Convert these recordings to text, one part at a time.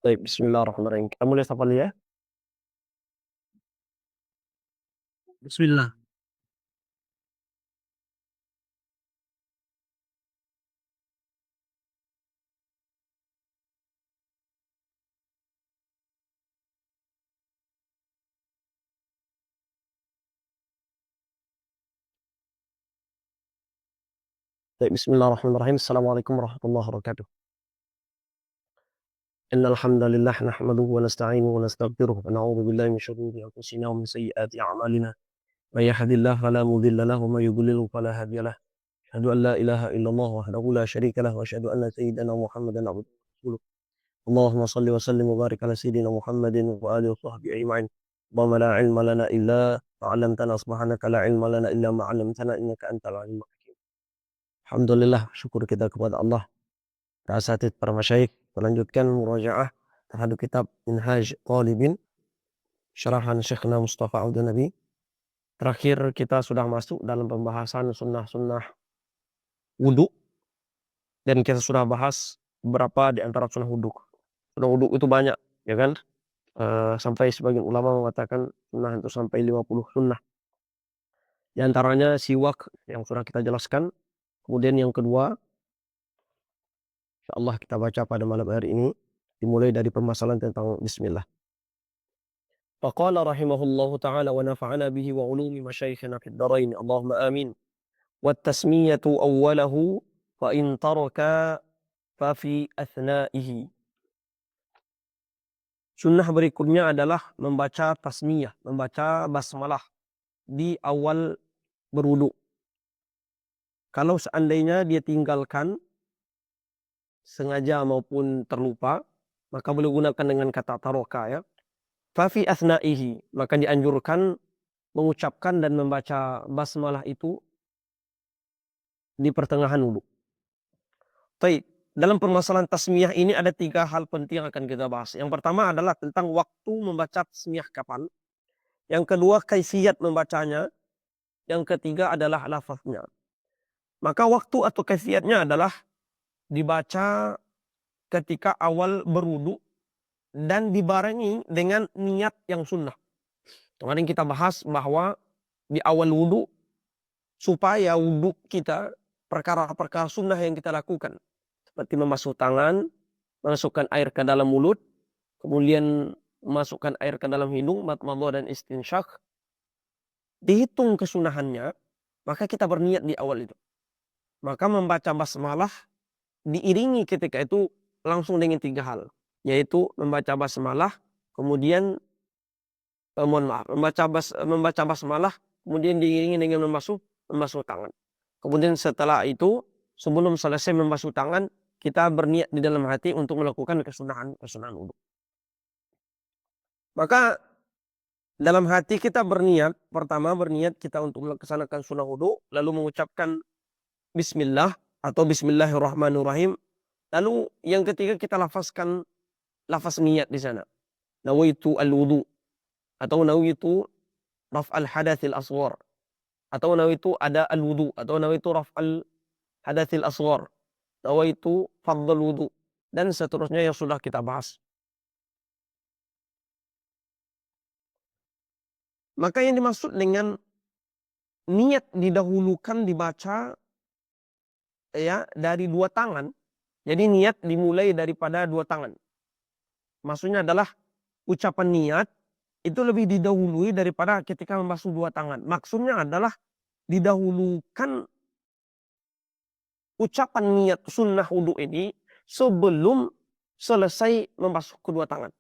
Baik, bismillahirrahmanirrahim. Kita mulai safal ya. Bismillah. Baik, bismillahirrahmanirrahim. Assalamualaikum warahmatullahi wabarakatuh. Innal hamdalillah nahmaduhu wa nasta'inuhu wa nastaghfiruh wa na'udzu billahi min shururi anfusina wa min sayyiati a'malina. May yahdihillahu fala mudilla lahu wa may yudlil fala hadiya lahu. Asyhadu an la ilaha illallah wahdahu la syarika lahu wa asyhadu anna sayyidana Muhammadan abduhu wa rasuluh. Allahumma shalli wa sallim wa barik ala sayyidina Muhammadin wa alihi wa sahbihi ajma'in. Allahumma la ilma lana illa ma 'allamtana subhanaka la ilma lana illa ma 'allamtana innaka antal alimul hakim. Alhamdulillah, syukur kita kepada Allah. Para asatidz, para masyayikh, melanjutkan murajaah terhadap kitab Minhaj Talibin, syarahan Syekhna Mustafa Abdul Nabi. Terakhir kita sudah masuk dalam pembahasan sunnah-sunnah wudhu, dan kita sudah bahas beberapa di antara sunnah wudhu. Sunnah wudhu itu banyak, ya kan? Sampai sebagian ulama mengatakan sunnah itu sampai 50 sunnah. Di antaranya siwak yang sudah kita jelaskan. Kemudian yang kedua, insyaallah kita baca pada malam hari ini, dimulai dari permasalahan tentang bismillah. Faqala rahimahullahu ta'ala wa nafa'ana bihi wa ulumi masyayikhina fid dharain. Allahumma amin. Wat tasmiyatu awwalahu fa in taraka fa fi athnaihi. Sunnah berikutnya adalah membaca tasmiyah, membaca basmalah di awal berwudu. Kalau seandainya dia tinggalkan sengaja maupun terlupa, maka boleh gunakan dengan kata taroka, ya. Fa fi athnaihi, maka dianjurkan mengucapkan dan membaca basmalah itu di pertengahan wudu. Baik, dalam permasalahan tasmiyah ini ada 3 hal penting yang akan kita bahas. Yang pertama adalah tentang waktu membaca tasmiyah kapan. Yang kedua kaifiyat membacanya. Yang ketiga adalah lafaznya. Maka waktu atau kaifiyatnya adalah dibaca ketika awal berwudu dan dibarengi dengan niat yang sunnah. Kemarin kita bahas bahwa di awal wudu, supaya wudu kita, perkara-perkara sunnah yang kita lakukan, seperti membasuh tangan, masukkan air ke dalam mulut, kemudian masukkan air ke dalam hidung, madmadah dan istinsyak, dihitung kesunahannya, maka kita berniat di awal itu. Maka membaca basmalah diiringi ketika itu langsung dengan 3 hal, yaitu membaca basmalah, kemudian membaca basmalah, kemudian diiringi dengan membasuh tangan. Kemudian setelah itu, sebelum selesai membasuh tangan, kita berniat di dalam hati untuk melakukan kesunahan wudu. Maka dalam hati kita berniat, pertama berniat kita untuk melaksanakan sunnah wudu, lalu mengucapkan bismillah atau bismillahirrahmanirrahim. Lalu yang ketiga kita lafazkan lafaz niat di sana. Nawaitu al-wudu atau nawaitu raf'al hadatsil asghar atau nawaitu ada al-wudu atau nawaitu raf'al hadatsil asghar, nawaitu fardhul wudu dan seterusnya yang sudah kita bahas. Maka yang dimaksud dengan niat didahulukan dibaca, ya, dari 2 tangan. Jadi niat dimulai daripada 2 tangan. Maksudnya adalah ucapan niat itu lebih didahului daripada ketika membasuh 2 tangan. Maksudnya adalah didahulukan ucapan niat sunnah wudu ini sebelum selesai membasuh kedua tangan.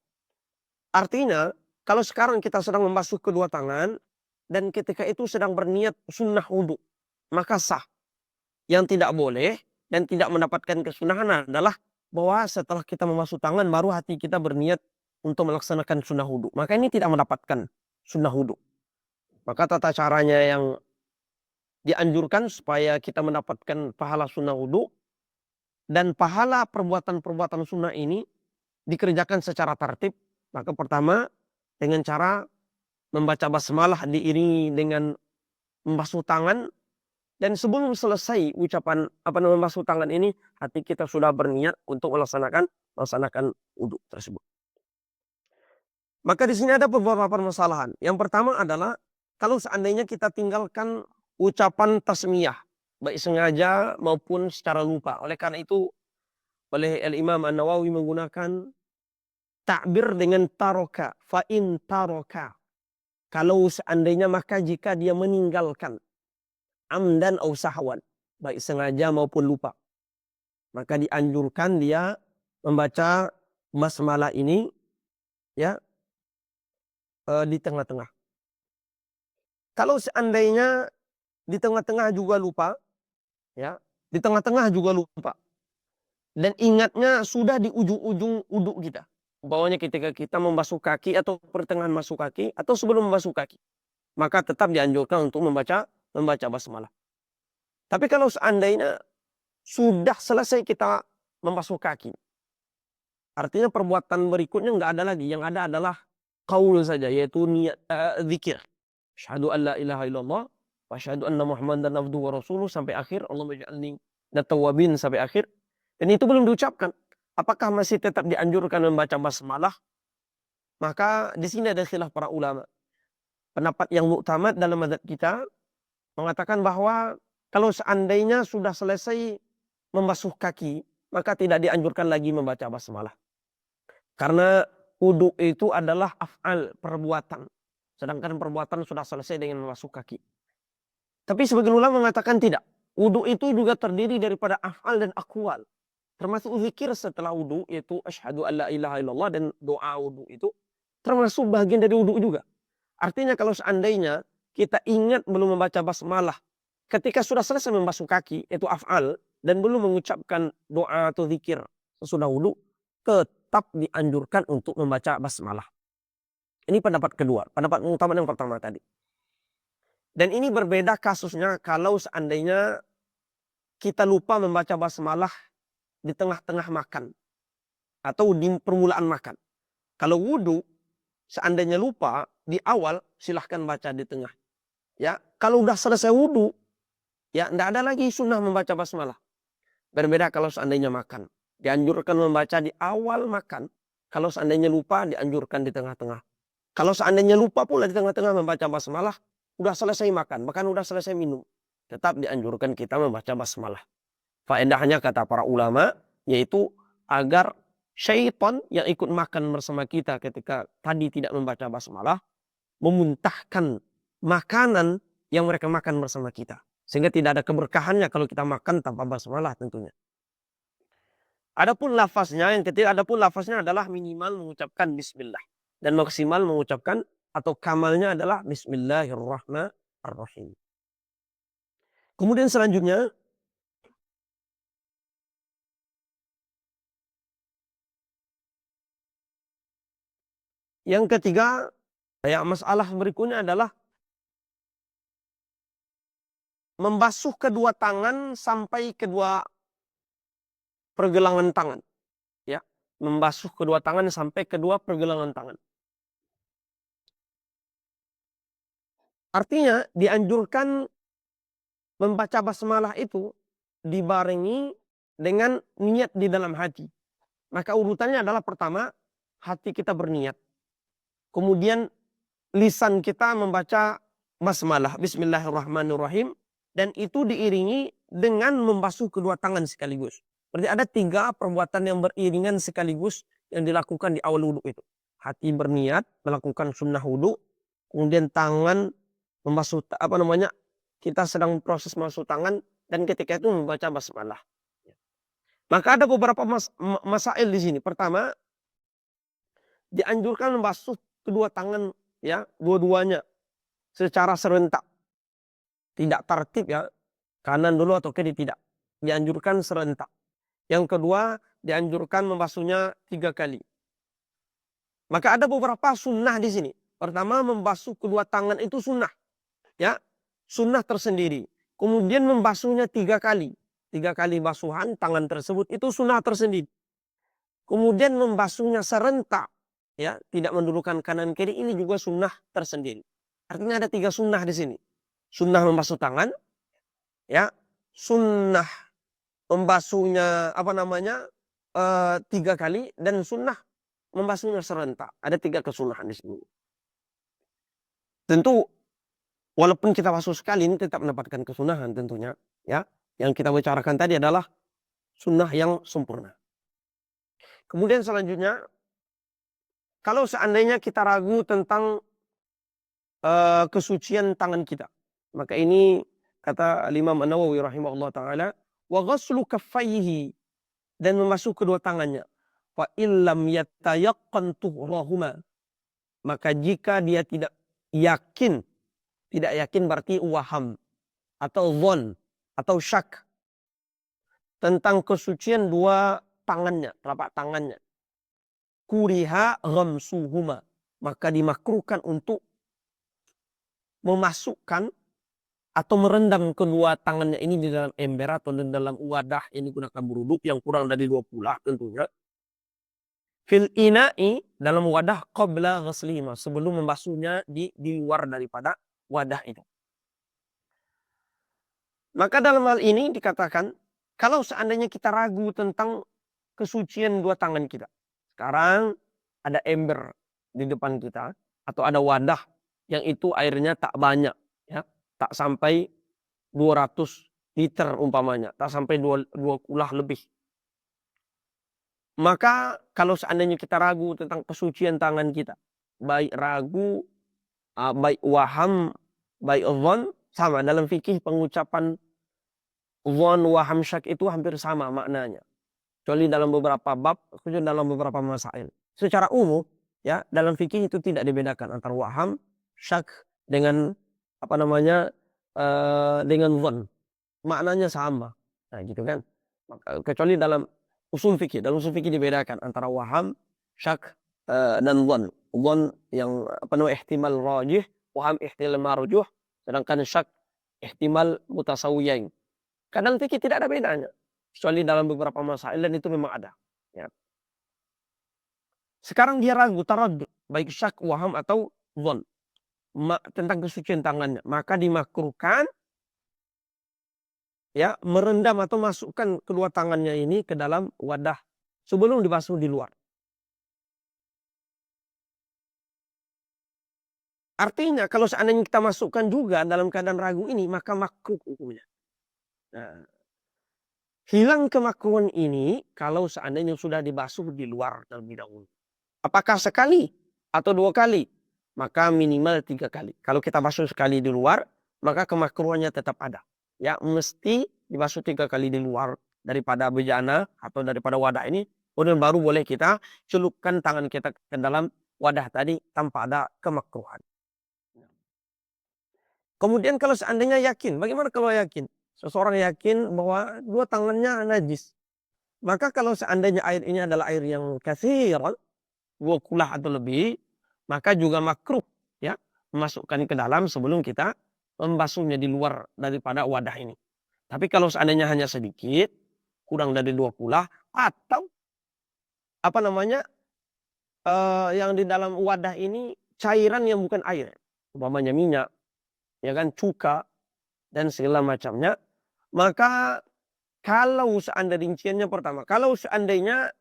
Artinya, kalau sekarang kita sedang membasuh kedua tangan dan ketika itu sedang berniat sunnah wudu, maka sah. Yang tidak boleh dan tidak mendapatkan kesunahan adalah bahwa setelah kita membasuh tangan baru hati kita berniat untuk melaksanakan sunnah wudu. Maka ini tidak mendapatkan sunnah wudu. Maka tata caranya yang dianjurkan supaya kita mendapatkan pahala sunnah wudu dan pahala perbuatan-perbuatan sunnah ini dikerjakan secara tertib. Maka pertama dengan cara membaca basmalah diiringi dengan membasuh tangan. Dan sebelum selesai ucapan membasuh tangan ini, hati kita sudah berniat untuk melaksanakan wudhu tersebut. Maka di sini ada beberapa permasalahan. Yang pertama adalah kalau seandainya kita tinggalkan ucapan tasmiyah, baik sengaja maupun secara lupa. Oleh karena itu, oleh Al-Imam An-Nawawi menggunakan takbir dengan taroka, fa'in taroka. Kalau seandainya, maka jika dia meninggalkan amdan au sahwan, baik sengaja maupun lupa, maka dianjurkan dia membaca basmalah ini ya di tengah-tengah. Kalau seandainya di tengah-tengah juga lupa, ya, di tengah-tengah juga lupa, dan ingatnya sudah di ujung-ujung uduk kita, bawahnya ketika kita membasuh kaki atau pertengahan masuk kaki atau sebelum membasuh kaki, maka tetap dianjurkan untuk membaca basmalah. Tapi kalau seandainya sudah selesai kita membasuh kaki, artinya perbuatan berikutnya nggak ada lagi, yang ada adalah qaul saja, yaitu niat zikir. Asyhadu an la ilaha illallah wa asyhadu anna Muhammadan abduhu wa rasuluh sampai akhir, Allahumma ij'alni minat-tawwabin sampai akhir. Dan itu belum diucapkan. Apakah masih tetap dianjurkan membaca basmalah? Maka di sini ada khilaf para ulama. Pendapat yang muktamad dalam mazhab kita mengatakan bahwa kalau seandainya sudah selesai membasuh kaki, maka tidak dianjurkan lagi membaca basmalah. Karena wudu itu adalah af'al, perbuatan. Sedangkan perbuatan sudah selesai dengan membasuh kaki. Tapi sebagian ulama mengatakan tidak. Wudu itu juga terdiri daripada af'al dan aqwal. Termasuk zikir setelah wudu, yaitu asyhadu an la ilaha illallah, dan doa wudu itu termasuk bagian dari wudu juga. Artinya kalau seandainya kita ingat belum membaca basmalah ketika sudah selesai membasuh kaki, yaitu af'al, dan belum mengucapkan doa atau zikir sesudah wudu, tetap dianjurkan untuk membaca basmalah. Ini pendapat kedua, pendapat utama yang pertama tadi. Dan ini berbeda kasusnya kalau seandainya kita lupa membaca basmalah di tengah-tengah makan atau di permulaan makan. Kalau wudu, seandainya lupa di awal, silahkan baca di tengah. Ya, kalau udah selesai wudu, ya tidak ada lagi sunnah membaca basmalah. Berbeda kalau seandainya makan, dianjurkan membaca di awal makan. Kalau seandainya lupa, dianjurkan di tengah-tengah. Kalau seandainya lupa pula di tengah-tengah membaca basmalah, udah selesai makan, bahkan udah selesai minum, tetap dianjurkan kita membaca basmalah. Faedahnya kata para ulama, yaitu agar syaitan yang ikut makan bersama kita ketika tadi tidak membaca basmalah, memuntahkan makanan yang mereka makan bersama kita. Sehingga tidak ada keberkahannya kalau kita makan tanpa basmalah tentunya. Adapun lafaznya, yang ketiga, adalah minimal mengucapkan bismillah. Dan maksimal mengucapkan atau kamalnya adalah bismillahirrahmanirrahim. Kemudian selanjutnya, yang ketiga, ya, masalah berikutnya adalah membasuh kedua tangan sampai kedua pergelangan tangan. Ya, membasuh kedua tangan sampai kedua pergelangan tangan. Artinya dianjurkan membaca basmalah itu dibarengi dengan niat di dalam hati. Maka urutannya adalah pertama, hati kita berniat. Kemudian lisan kita membaca basmalah, bismillahirrahmanirrahim. Dan itu diiringi dengan membasuh kedua tangan sekaligus. Berarti ada 3 perbuatan yang beriringan sekaligus yang dilakukan di awal wudu itu. Hati berniat melakukan sunnah wudu, kemudian tangan membasuh kita sedang proses membasuh tangan, dan ketika itu membaca basmalah. Maka ada beberapa masail di sini. Pertama, dianjurkan membasuh kedua tangan, ya, dua-duanya secara serentak. Tidak tertib, ya, kanan dulu atau kiri, tidak. Dianjurkan serentak. Yang kedua, dianjurkan membasuhnya 3 kali. Maka ada beberapa sunnah di sini. Pertama, membasuh kedua tangan itu sunnah. Ya, sunnah tersendiri. Kemudian membasuhnya 3 kali. 3 kali basuhan tangan tersebut itu sunnah tersendiri. Kemudian membasuhnya serentak, ya, tidak mendulukan kanan kiri, ini juga sunnah tersendiri. Artinya ada 3 sunnah di sini. Sunnah membasuh tangan, ya, sunnah membasuhnya 3 kali dan sunnah membasuhnya serentak. Ada 3 kesunahan di sini. Tentu walaupun kita basuh sekali ini tetap mendapatkan kesunahan tentunya, ya. Yang kita bicarakan tadi adalah sunnah yang sempurna. Kemudian selanjutnya, kalau seandainya kita ragu tentang kesucian tangan kita, maka ini kata Imam An-Nawawi rahimahullah taala, wa ghaslu kaffaihi, dan membasuh kedua tangannya. Fa illam yatayaqqan tuhrahuma, maka jika dia tidak yakin berarti waham atau dhon atau syak tentang kesucian dua tangannya, telapak tangannya. Kuriha ghamsuhuma, maka dimakruhkan untuk memasukkan atau merendam kedua tangannya ini di dalam ember atau di dalam wadah yang digunakan berwudu yang kurang dari 2 kulah tentunya. Fil ina'i, dalam wadah, qabla ghaslihima, sebelum membasuhnya di luar daripada wadah itu. Maka dalam hal ini dikatakan, kalau seandainya kita ragu tentang kesucian dua tangan kita. Sekarang ada ember di depan kita atau ada wadah yang itu airnya tak banyak, ya, tak sampai 200 liter umpamanya, tak sampai 2 kulah lebih. Maka kalau seandainya kita ragu tentang kesucian tangan kita, baik ragu, baik waham, baik dhon, sama dalam fikih pengucapan dhon, waham, syak itu hampir sama maknanya. Kecuali dalam beberapa bab, kecuali dalam beberapa masail. Secara umum, ya, dalam fikih itu tidak dibedakan antara waham, syak dengan dengan dhon. Maknanya sama. Nah, gitu kan. Kecuali dalam usul fikih dibedakan antara waham, syak, dan dhon. Dhon yang ihtimal rajih, waham ihtimal marjuh, sedangkan syak ihtimal mutasawiyain. Kadang fikih tidak ada bedanya. Kecuali dalam beberapa masail dan itu memang ada. Ya. Sekarang dia ragu, taraddud, baik syak, waham atau dhon, tentang kesucian tangannya. Maka dimakruhkan, ya, merendam atau masukkan kedua tangannya ini ke dalam wadah sebelum dibasuh di luar. Artinya kalau seandainya kita masukkan juga dalam keadaan ragu ini, maka makruh hukumnya. Nah, hilang kemakruhan ini kalau seandainya sudah dibasuh di luar terlebih dahulu. Apakah sekali atau 2 kali? Maka minimal 3 kali. Kalau kita basuh sekali di luar, maka kemakruhannya tetap ada. Ya, mesti dibasuh 3 kali di luar daripada bejana atau daripada wadah ini. Kemudian baru boleh kita celupkan tangan kita ke dalam wadah tadi tanpa ada kemakruhan. Kemudian kalau seandainya yakin, bagaimana kalau yakin? Seseorang yakin bahwa 2 tangannya najis. Maka kalau seandainya air ini adalah air yang katsiran, 2 kulah atau lebih, maka juga makruh, ya, memasukkan ke dalam sebelum kita membasuhnya di luar daripada wadah ini. Tapi kalau seandainya hanya sedikit, kurang dari 2 kulah, atau yang di dalam wadah ini cairan yang bukan air, umpamanya minyak, ya kan, cuka dan segala macamnya, maka kalau seandainya rinciannya pertama, kalau seandainya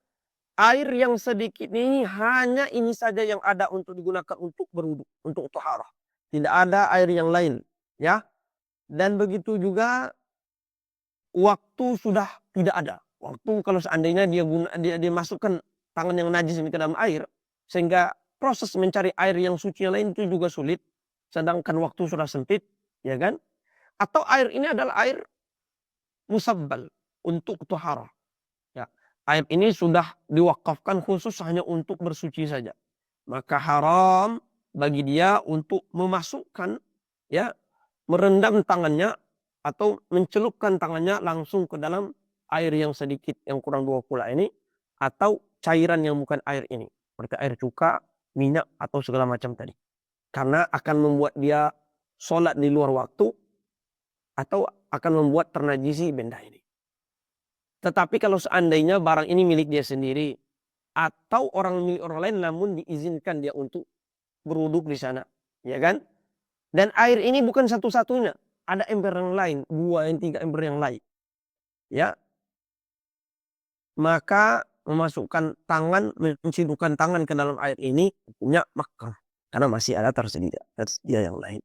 air yang sedikit ini hanya ini saja yang ada untuk digunakan untuk berwudu, untuk thaharah. Tidak ada air yang lain, ya. Dan begitu juga waktu sudah tidak ada. Waktu kalau seandainya dia masukkan tangan yang najis ini ke dalam air, sehingga proses mencari air yang suci yang lain itu juga sulit, sedangkan waktu sudah sempit, ya kan? Atau air ini adalah air musabbal untuk thaharah. Ya, air ini sudah diwakafkan khusus hanya untuk bersuci saja. Maka haram bagi dia untuk memasukkan, ya, merendam tangannya atau mencelupkan tangannya langsung ke dalam air yang sedikit yang kurang 2 kulah ini atau cairan yang bukan air ini, seperti air cuka, minyak atau segala macam tadi. Karena akan membuat dia sholat di luar waktu atau akan membuat ternajisi benda ini. Tetapi kalau seandainya barang ini milik dia sendiri atau milik orang lain namun diizinkan dia untuk berwudu di sana, ya kan? Dan air ini bukan satu-satunya. ada ember yang lain, 2 yang 3 ember yang lain. Ya, maka memasukkan tangan, mencelupkan tangan ke dalam air ini hukumnya makruh karena masih ada tersedia yang lain.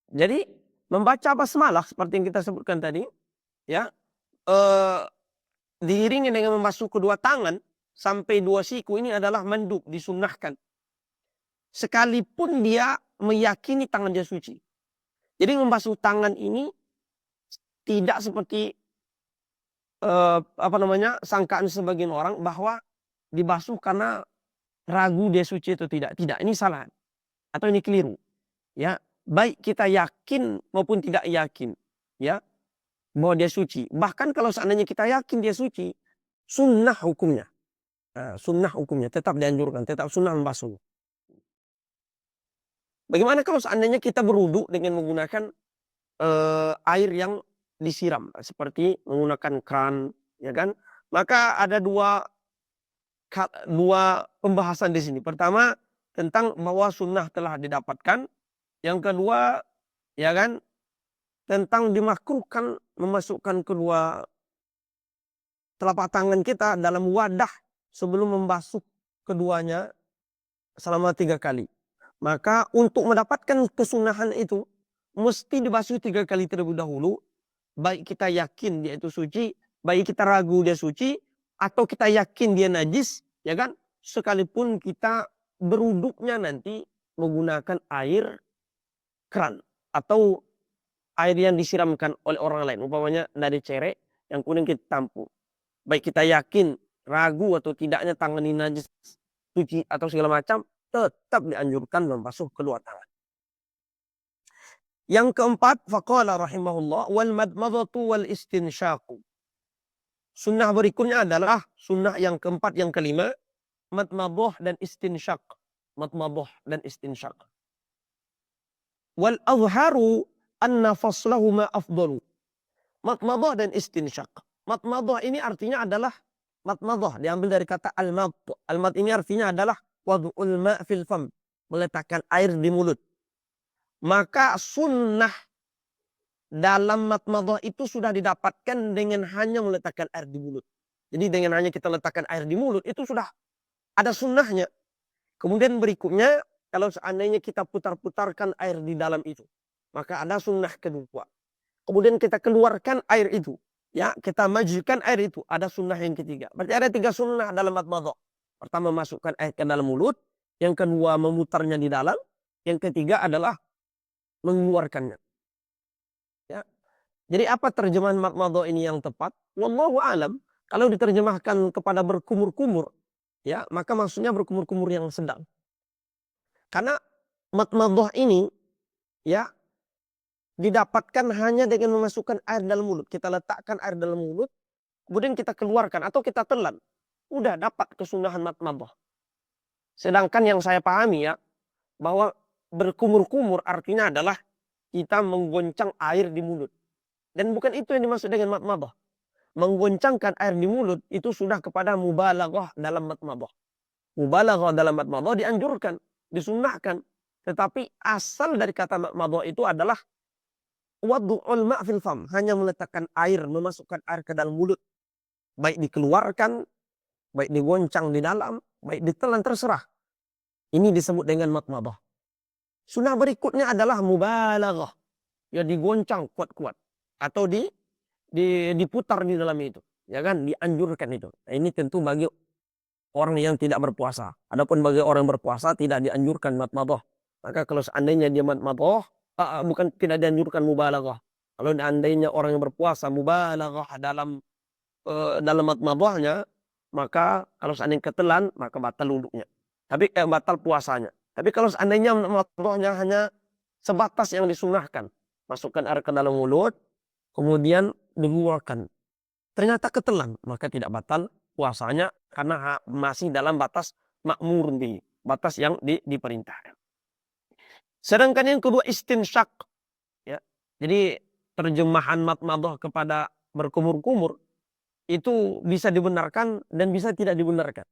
Jadi membaca basmalah seperti yang kita sebutkan tadi, ya, eh, diiringi dengan membasuh kedua tangan sampai 2 siku ini adalah mandub, disunnahkan. Sekalipun dia meyakini tangan dia suci. Jadi membasuh tangan ini tidak seperti sangkaan sebagian orang bahwa dibasuh karena ragu dia suci atau tidak. Tidak, ini salah atau ini keliru. Ya, baik kita yakin maupun tidak yakin, ya, bahwa dia suci. Bahkan kalau seandainya kita yakin dia suci, sunnah hukumnya. Sunnah hukumnya tetap dianjurkan, tetap sunnah membasuh. Bagaimana kalau seandainya kita berwudu dengan menggunakan air yang disiram seperti menggunakan kran, ya kan? Maka ada dua pembahasan di sini. Pertama tentang bahwa sunnah telah didapatkan. Yang kedua, ya kan, tentang dimakruhkan memasukkan kedua telapak tangan kita dalam wadah sebelum membasuh keduanya selama 3 kali. Maka untuk mendapatkan kesunahan itu mesti dibasuh 3 kali terlebih dahulu. Baik kita yakin dia itu suci, baik kita ragu dia suci, atau kita yakin dia najis, ya kan? Sekalipun kita berwuduknya nanti menggunakan air keran atau air yang disiramkan oleh orang lain, umpamanya dari cerek yang kemudian kita tampung. Baik kita yakin, ragu atau tidaknya tangan ini najis, suci atau segala macam, tetap dianjurkan membasuh kedua tangan. Yang keempat, faqala rahimahullah wal madmadatu wal istinsyaqu. Sunnah berikutnya adalah sunnah yang keempat, yang kelima, madmadah dan istinsyaq. Madmadah dan istinsyaq. Wal azharu anna faslahuma afdalu. Madmadah dan istinsyaq. Madmadah ini artinya adalah madmadah diambil dari kata al-mad. Al-mad ini artinya adalah wad'ul ma' fil fam, meletakkan air di mulut. Maka sunnah dalam madmadah itu sudah didapatkan dengan hanya meletakkan air di mulut. Jadi dengan hanya kita letakkan air di mulut itu sudah ada sunnahnya. Kemudian berikutnya kalau seandainya kita putar-putarkan air di dalam itu, maka ada sunnah kedua. Kemudian kita keluarkan air itu, ya, kita majukan air itu, ada sunnah yang ketiga. Berarti ada 3 sunnah dalam madmadah. Pertama masukkan air ke dalam mulut, yang kedua memutarnya di dalam, yang ketiga adalah mengeluarkannya. Ya. Jadi apa terjemahan madmadah ini yang tepat? Wallahu alam. Kalau diterjemahkan kepada berkumur-kumur, ya, maka maksudnya berkumur-kumur yang sedang. Karena madmadah ini, ya, didapatkan hanya dengan memasukkan air dalam mulut. Kita letakkan air dalam mulut, kemudian kita keluarkan atau kita telan. Udah dapat kesunahan madmadah. Sedangkan yang saya pahami, ya, bahwa berkumur-kumur artinya adalah kita menggoncang air di mulut. Dan bukan itu yang dimaksud dengan madmadah. Menggoncangkan air di mulut itu sudah kepada mubalaghah dalam madmadah. Mubalaghah dalam madmadah dianjurkan, disunnahkan. Tetapi asal dari kata madmadah itu adalah wad'ul ma' fil fam, hanya meletakkan air, memasukkan air ke dalam mulut. Baik dikeluarkan, baik digoncang di dalam, baik ditelan, terserah. Ini disebut dengan madmadah. Sunnah berikutnya adalah mubalaghah. Ya, digoncang kuat-kuat atau diputar di dalam itu, ya kan, dianjurkan itu. Nah, ini tentu bagi orang yang tidak berpuasa. Adapun bagi orang yang berpuasa tidak dianjurkan madmadah. Maka kalau seandainya dia madmadah, bukan tidak dianjurkan mubalaghah. Kalau seandainya orang yang berpuasa mubalaghah dalam madmadahnya, maka kalau seandainya ketelan, maka batal wuduknya. Tapi batal puasanya. Tapi kalau seandainya madmadahnya hanya sebatas yang disunahkan, masukkan air ke dalam mulut, kemudian dikeluarkan, ternyata ketelan, maka tidak batal puasanya karena masih dalam batas makmur, batas yang diperintahkan. Sedangkan yang kedua istinsyaq. Jadi terjemahan madmadah kepada berkumur-kumur itu bisa dibenarkan dan bisa tidak dibenarkan.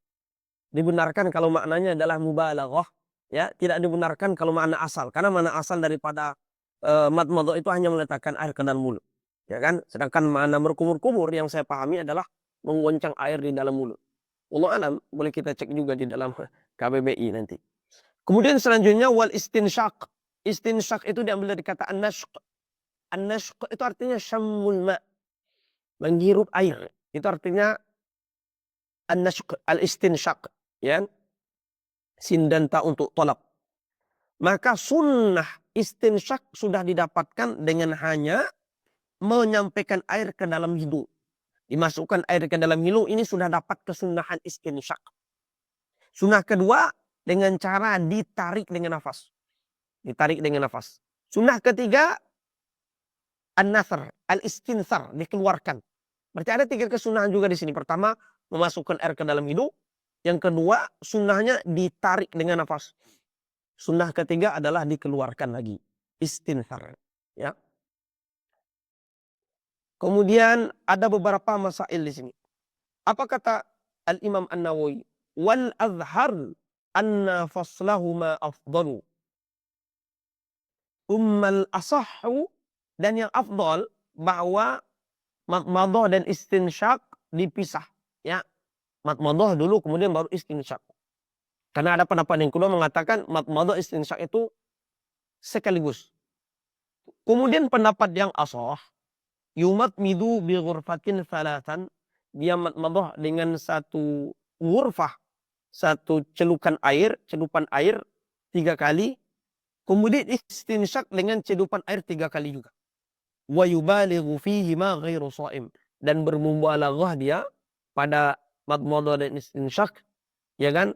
Dibenarkan kalau maknanya adalah mubalaghah, ya, tidak dibenarkan kalau makna asal. Karena makna asal daripada madmadah itu hanya meletakkan air ke dalam mulut. Ya kan? Sedangkan makna berkumur-kumur yang saya pahami adalah mengoncang air di dalam mulut. Wallahu alam, boleh kita cek juga di dalam KBBI nanti. Kemudian selanjutnya wal istinsyaq. Istinsyaq itu diambil dari kata an-nashq. An-nashq itu artinya syammul ma, menghirup air. Itu artinya an-nashq, al-istinsyaq, ya. Sin dan ta untuk tolak. Maka sunnah istinsyaq sudah didapatkan dengan hanya menyampaikan air ke dalam hidung. Dimasukkan air ke dalam hidung, ini sudah dapat kesunahan istinsyaq. Sunnah kedua dengan cara ditarik dengan nafas. Ditarik dengan nafas. Sunnah ketiga an-nasr, al-istinsar, dikeluarkan. Berarti ada 3 kesunahan juga di sini. Pertama, memasukkan air ke dalam hidung. Yang kedua, sunnahnya ditarik dengan nafas. Sunnah ketiga adalah dikeluarkan lagi. Istinsar. Ya. Kemudian ada beberapa masail di sini. Apa kata Al-Imam An-Nawawi? Wal azhar anna faslahuma afdalu. Ummal asahhu, dan yang afdal bahwa madmadah dan istinsyaq dipisah. Ya. Madmadah dulu kemudian baru istinsyaq. Karena ada pendapat yang kedua mengatakan madmadah istinsyaq itu sekaligus. Kemudian pendapat yang ashah, yumadmidu bi ghurfatin thalathan, dia madmadah dengan satu ghurfah, satu celupan air 3 kali. Kemudian istinsyaq dengan celupan air 3 kali juga. Wa yubalighu fihi ma ghairu sha'im, dan bermubalaghah dia pada madmadah dan istinsyaq, ya kan,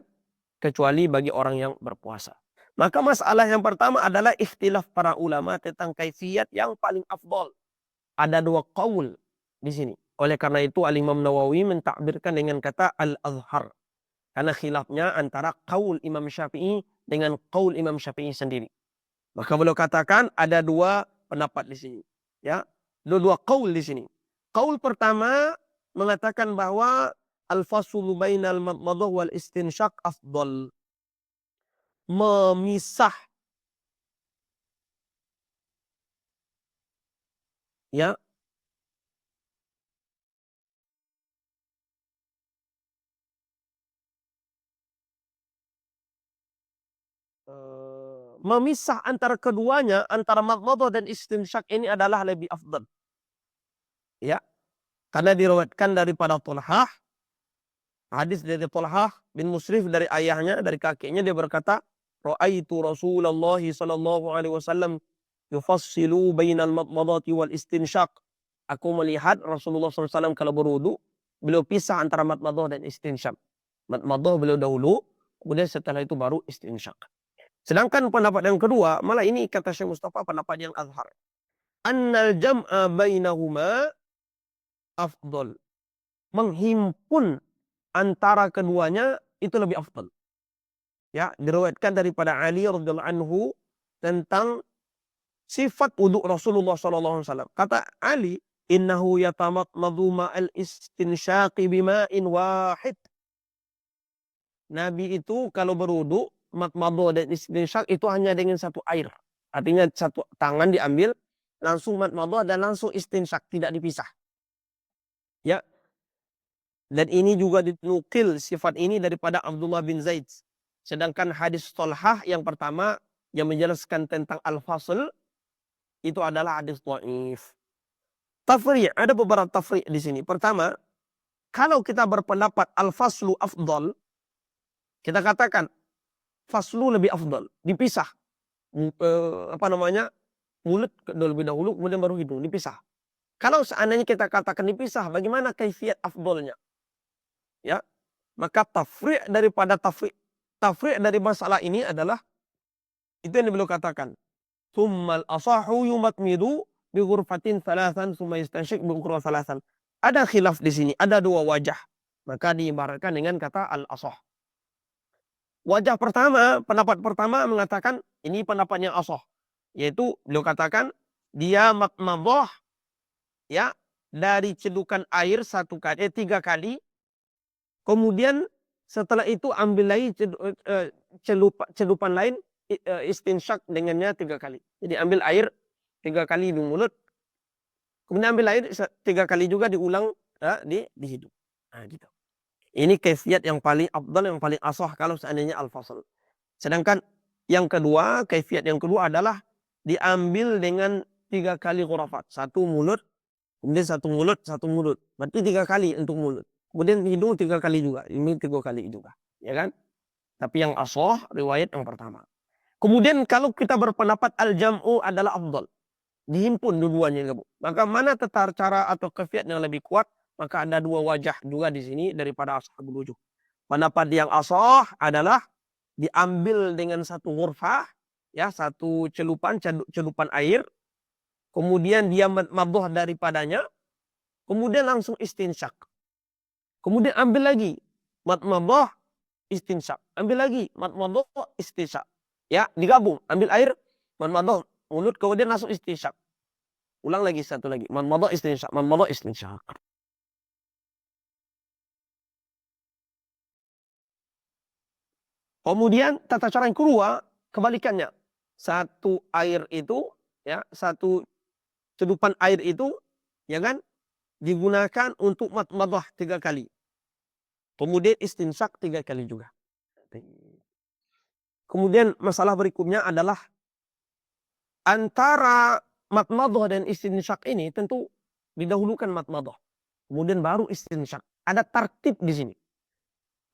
kecuali bagi orang yang berpuasa. Maka masalah yang pertama adalah ikhtilaf para ulama tentang kaifiyat yang paling afdal. Ada 2 qaul di sini. Oleh karena itu Al-Imam Nawawi mentakbirkan dengan kata al-azhar. Karena khilafnya antara qaul Imam Syafi'i dengan qaul Imam Syafi'i sendiri. Maka beliau katakan ada 2 pendapat di sini. Ya, 2 qaul di sini. Qaul pertama mengatakan bahwa al-faslu bainal madmadah wal istinsyaq afdal. Memisah, ya, memisah antara keduanya, antara madmadah dan istinsyaq ini adalah lebih afdal. Ya, karena diriwayatkan daripada Talhah, hadis dari Talhah bin Musrif dari ayahnya, dari kakeknya, dia berkata, "Ra'aitu Rasulullah sallallahu alaihi wasallam yufassilu bainal madmadati wal istinsyaq." Aku melihat Rasulullah SAW kalau berwudu, beliau pisah antara madmadah dan istinsyaq. Madmadah beliau dahulu, kemudian setelah itu baru istinsyaq. Sedangkan pendapat yang kedua, malah ini kata Syekh Mustafa pendapat yang azhar. Annal jam'a bainahuma afdal. Menghimpun antara keduanya itu lebih afdal. Ya, diriwayatkan daripada Ali radhiyallahu anhu tentang sifat wudu Rasulullah sallallahu alaihi wasallam. Kata Ali, "Innahu yatamadmadu ma'al istinsyaqi bima'in wahid." Nabi itu kalau berwudu, madmadah dan istinsyaq itu hanya dengan satu air. Artinya satu tangan diambil, langsung madmadah dan langsung istinsyaq, tidak dipisah. Ya. Dan ini juga dinukil sifat ini daripada Abdullah bin Zaid. Sedangkan hadis Talhah yang pertama yang menjelaskan tentang al-fasl itu adalah hadis dhaif. Tafri', ada beberapa tafri' di sini. Pertama, kalau kita berpendapat al-faslu afdal, kita katakan faslu lebih afdal, dipisah. Mulut lebih dahulu kemudian baru hidung, dipisah. Kalau seandainya kita katakan dipisah, bagaimana kaifiyat afdalnya? Ya, maka tafri' daripada tafri' dari masalah ini adalah itu yang beliau katakan. Tsummal asahu yumatmidu bi ghurfatin thalathan tsumma yastanshik bi ukhra thalathan. Ada khilaf di sini, ada 2 wajah. Maka diibaratkan dengan kata al-asah. Wajah pertama, pendapat pertama mengatakan ini pendapatnya asah, yaitu beliau katakan dia madmadah ya dari cedukan air 3 kali, kemudian setelah itu ambil lagi celupan lain, istinsyak dengannya 3 kali. Jadi ambil air 3 kali di mulut, kemudian ambil air 3 kali juga diulang di hidung. Nah, gitu. Ini kaifiat yang paling afdal, yang paling ashah kalau seandainya al-fasl. Sedangkan yang kedua, kaifiat yang kedua adalah diambil dengan 3 kali ghurafat. 1 mulut, kemudian 1 mulut, 1 mulut. Berarti 3 kali untuk mulut. Kemudian hidung 3 kali juga. Ini 3 kali juga. Ya kan? Tapi yang ashah riwayat yang pertama. Kemudian kalau kita berpendapat al-jam'u adalah afdal, dihimpun dua-duanya. Maka mana cara atau kaifiat yang lebih kuat? Maka ada 2 wajah juga di sini daripada ashabul wujuh. Pendapat yang ashah adalah diambil dengan 1 ghurfah, ya, 1 celupan air, kemudian dia madhah daripadanya, kemudian langsung istinsyak. Kemudian ambil lagi madmadah istinsyak, ambil lagi madmadah istinsyak. Ya, digabung, ambil air, madmadah mulut, kemudian langsung istinsyak. Ulang lagi 1 lagi, madmadah istinsyak, madmadah istinsyak. Kemudian tata cara yang kedua kebalikannya. 1 air itu, ya, 1 cedupan air itu, ya kan, digunakan untuk madmadah 3 kali. Kemudian istinsyak 3 kali juga. Kemudian masalah berikutnya adalah antara madmadah dan istinsyak ini tentu didahulukan madmadah, kemudian baru istinsyak. Ada tartib di sini.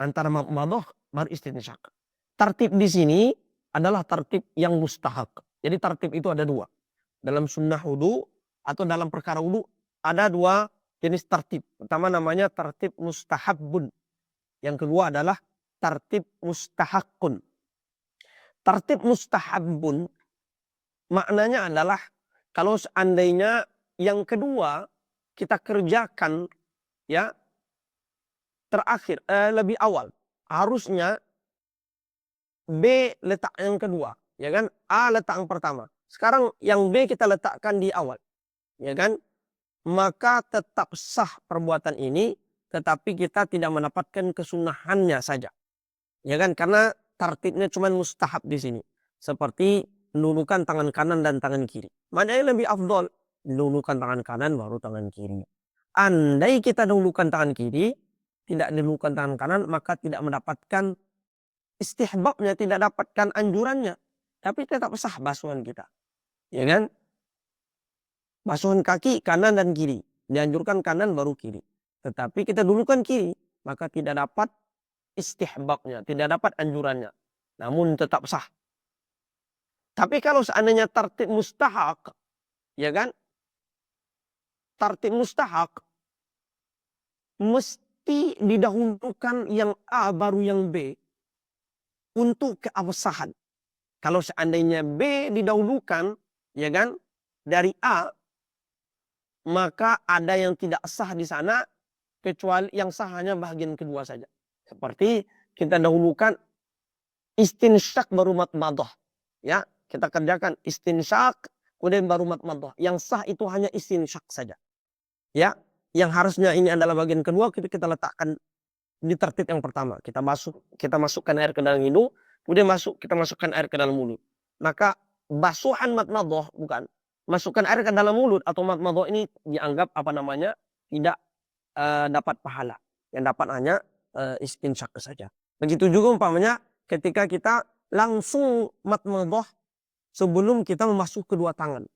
Antara madmadah baru istinsyak. Tartib di sini adalah tartib yang mustahak. Jadi tartib itu ada 2. Dalam sunnah wudu atau dalam perkara wudu ada 2 jenis tartib. Pertama namanya tartib mustahabun. Yang kedua adalah tartib mustahakun. Tartib mustahabun maknanya adalah kalau seandainya yang kedua kita kerjakan, ya, terakhir, lebih awal, harusnya B letak yang kedua, ya kan? A letak yang pertama. Sekarang yang B kita letakkan di awal, ya kan? Maka tetap sah perbuatan ini, tetapi kita tidak mendapatkan kesunahannya saja. Ya kan? Karena tartibnya cuma mustahab di sini. Seperti menundukkan tangan kanan dan tangan kiri. Mana yang lebih afdol? Menundukkan tangan kanan baru tangan kiri. Andai kita dahulukan tangan kiri, tidak dahulukan tangan kanan, maka tidak mendapatkan istihbabnya, tidak dapatkan anjurannya. Tapi tetap sah basuhan kita. Ya kan? Basuhan kaki kanan dan kiri. Dianjurkan kanan baru kiri. Tetapi kita dahulukan kiri, maka tidak dapat istihbabnya, tidak dapat anjurannya. Namun tetap sah. Tapi kalau seandainya tartib mustahak, ya kan? Tartib mustahak mesti didahulukan yang A baru yang B untuk keabsahan. Kalau seandainya B didahulukan, ya kan, dari A, maka ada yang tidak sah di sana, kecuali yang sah hanya bagian kedua saja. Seperti kita dahulukan istinsyak baru madmadah. Ya, kita kerjakan istinsyak, kemudian baru madmadah. Yang sah itu hanya istinsyak saja. Ya, yang harusnya ini adalah bagian kedua, kita letakkan di tertib yang pertama. Kita masukkan air ke dalam hidung, kemudian kita masukkan air ke dalam mulut. Maka basuhan madmadah, bukan masukkan air ke dalam mulut atau madmadah, ini dianggap tidak dapat pahala. Yang dapat hanya istinsyak saja. Begitu juga umpamanya ketika kita langsung madmadah sebelum kita memasuk kedua tangan.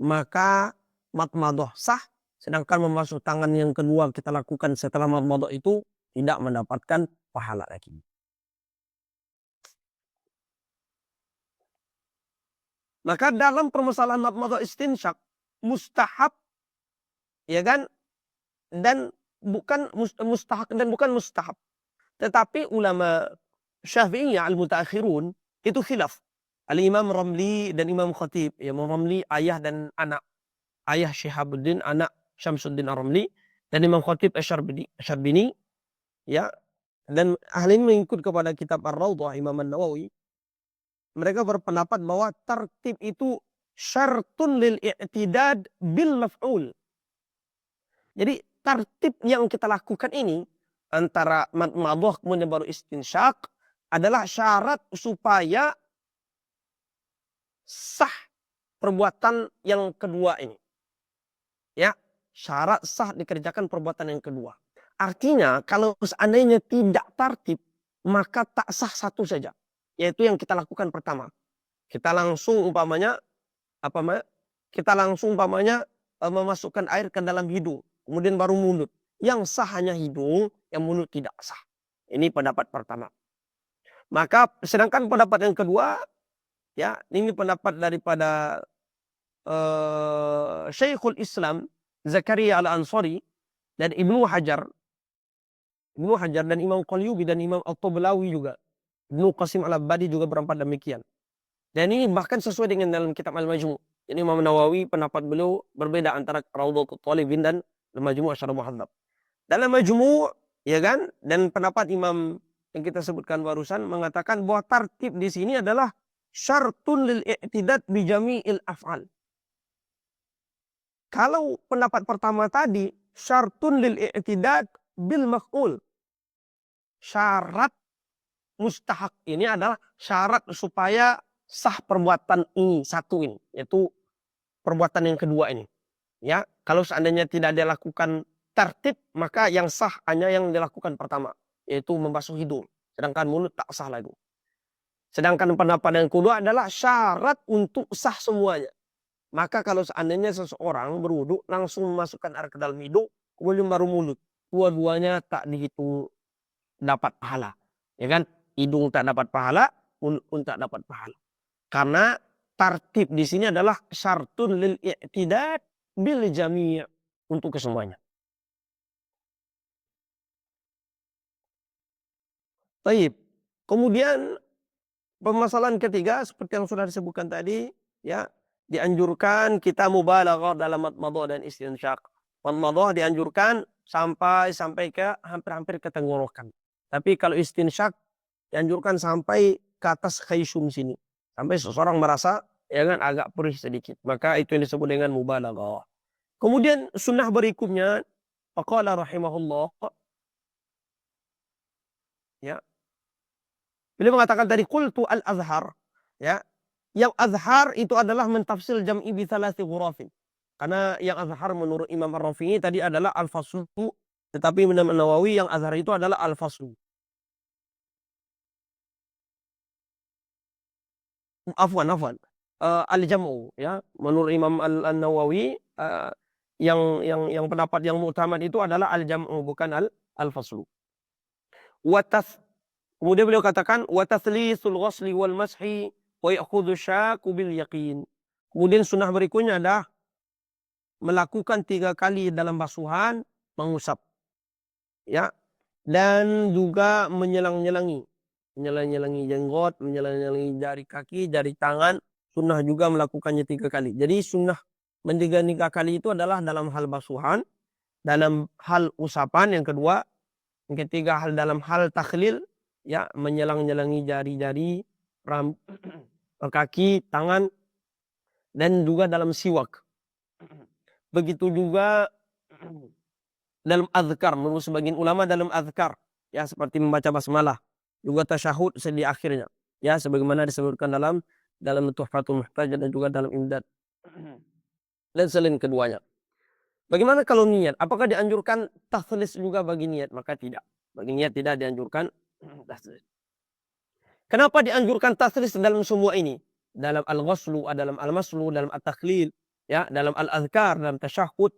Maka madmadah sah, sedangkan memasuk tangan yang kedua kita lakukan setelah madmadah itu tidak mendapatkan pahala lagi. Maka dalam permasalahan madmadah istinsyak mustahab, ya kan, dan bukan mustahak dan bukan mustahab. Tetapi ulama Syafi'iyah al-mutaakhirun itu khilaf. Al-Imam Ramli dan Imam Khatib, ya, Imam Ramli ayah dan anak, ayah Syihabuddin, anak Syamsuddin Ar-Ramli, dan Imam Khatib Asy-Syarbini, ya, dan ahli ini mengikut kepada kitab Ar-Raudhah Imam An-Nawawi. Mereka berpendapat bahwa tertib itu syartun lil i'tidad bil maf'ul. Jadi tertib yang kita lakukan ini antara madmadah kemudian baru istinsyaq adalah syarat supaya sah perbuatan yang kedua ini. Ya, syarat sah dikerjakan perbuatan yang kedua. Artinya kalau seandainya tidak tertib, maka tak sah satu saja. Yaitu yang kita lakukan pertama. Kita langsung umpamanya memasukkan air ke dalam hidung, kemudian baru mulut. Yang sah hanya hidung, yang mulut tidak sah. Ini pendapat pertama. Maka sedangkan pendapat yang kedua, ya, ini pendapat daripada Syekhul Islam Zakaria Al-Ansari dan Ibnu Hajar dan Imam Qalyubi dan Imam At-Tablawi juga. Ibnu Qasim Al-Abbadi juga berempat demikian. Dan ini bahkan sesuai dengan dalam kitab Al-Majmu'. Ini Imam Nawawi pendapat beliau berbeda antara Rawdatul Talibin dan Al-Majmu' Syarh Muhadzab. Dalam Majmu' ya kan, dan pendapat Imam yang kita sebutkan barusan mengatakan bahwa tertib di sini adalah syartun lil i'tidad bi jami'il af'al. Kalau pendapat pertama tadi syartun lil i'tidad bil maf'ul. Syarat mustahak ini adalah syarat supaya sah perbuatan ini satu ini, yaitu perbuatan yang kedua ini. Ya, kalau seandainya tidak dilakukan tertib, maka yang sah hanya yang dilakukan pertama, yaitu membasuh hidung. Sedangkan mulut tak sah lagi. Sedangkan pendapat yang kedua adalah syarat untuk sah semuanya. Maka kalau seandainya seseorang berwudu langsung memasukkan air ke dalam hidung, kemudian baru mulut, dua-duanya tak dihitung dapat pahala. Ya kan? Hidung tak dapat pahala, mulut pun tak dapat pahala. Karena tertib di sini adalah syartun lil i'tidad bil jami' untuk kesemuanya. Baik. Kemudian permasalahan ketiga seperti yang sudah disebutkan tadi, ya, dianjurkan kita mubalaghah dalam madmadah dan istinsyaq. Madmadah dianjurkan sampai ke hampir-hampir ke tenggorokan. Tapi kalau istinsyaq dianjurkan sampai ke atas khaysum sini. Sampai seseorang merasa ya kan agak perih sedikit. Maka itu yang disebut dengan mubalaghah. Kemudian sunnah berikutnya faqala rahimahullah, ya. Beliau mengatakan tadi qultu al-azhar, ya. Yang azhar itu adalah mentafsir jam'i bi thalathi ghurafin. Karena yang azhar menurut Imam Ar-Rafi'i tadi adalah al-faslu, tetapi Imam Nawawi yang azhar itu adalah al-faslu. Afwan. Al-jam'u, ya. Menurut Imam An-Nawawi yang pendapat yang mu'tamad itu adalah al-jam'u bukan al-faslu. Kemudian beliau katakan wa tathlisul ghusli wal mashi wa ya'khudhu syaku bil yaqin. Kemudian sunnah berikutnya adalah melakukan 3 kali dalam basuhan, mengusap. Ya. Dan juga menyelang-nyelangi jenggot, menyelang-nyelangi jari kaki, jari tangan. Sunnah juga melakukannya 3 kali. Jadi sunnah menjaga 3 kali itu adalah dalam hal basuhan, dalam hal usapan yang kedua, yang ketiga hal dalam hal takhlil, ya, menyelang-nyelangi jari-jari, kaki, tangan, dan juga dalam siwak. Begitu juga dalam azkar, menurut sebagian ulama dalam azkar, ya, seperti membaca basmalah, juga tasyahud di akhirnya, ya, sebagaimana disebutkan dalam Tuhfatul Muhtaj dan juga dalam Imdad. Dan selain keduanya. Bagaimana kalau niat? Apakah dianjurkan tathlis juga bagi niat? Maka tidak. Bagi niat tidak dianjurkan tathlis. Kenapa dianjurkan tathlis dalam semua ini? Dalam al-ghuslu, dalam al-maslu, dalam at-takhlil, ya, dalam al-azkar, dalam tasyahud.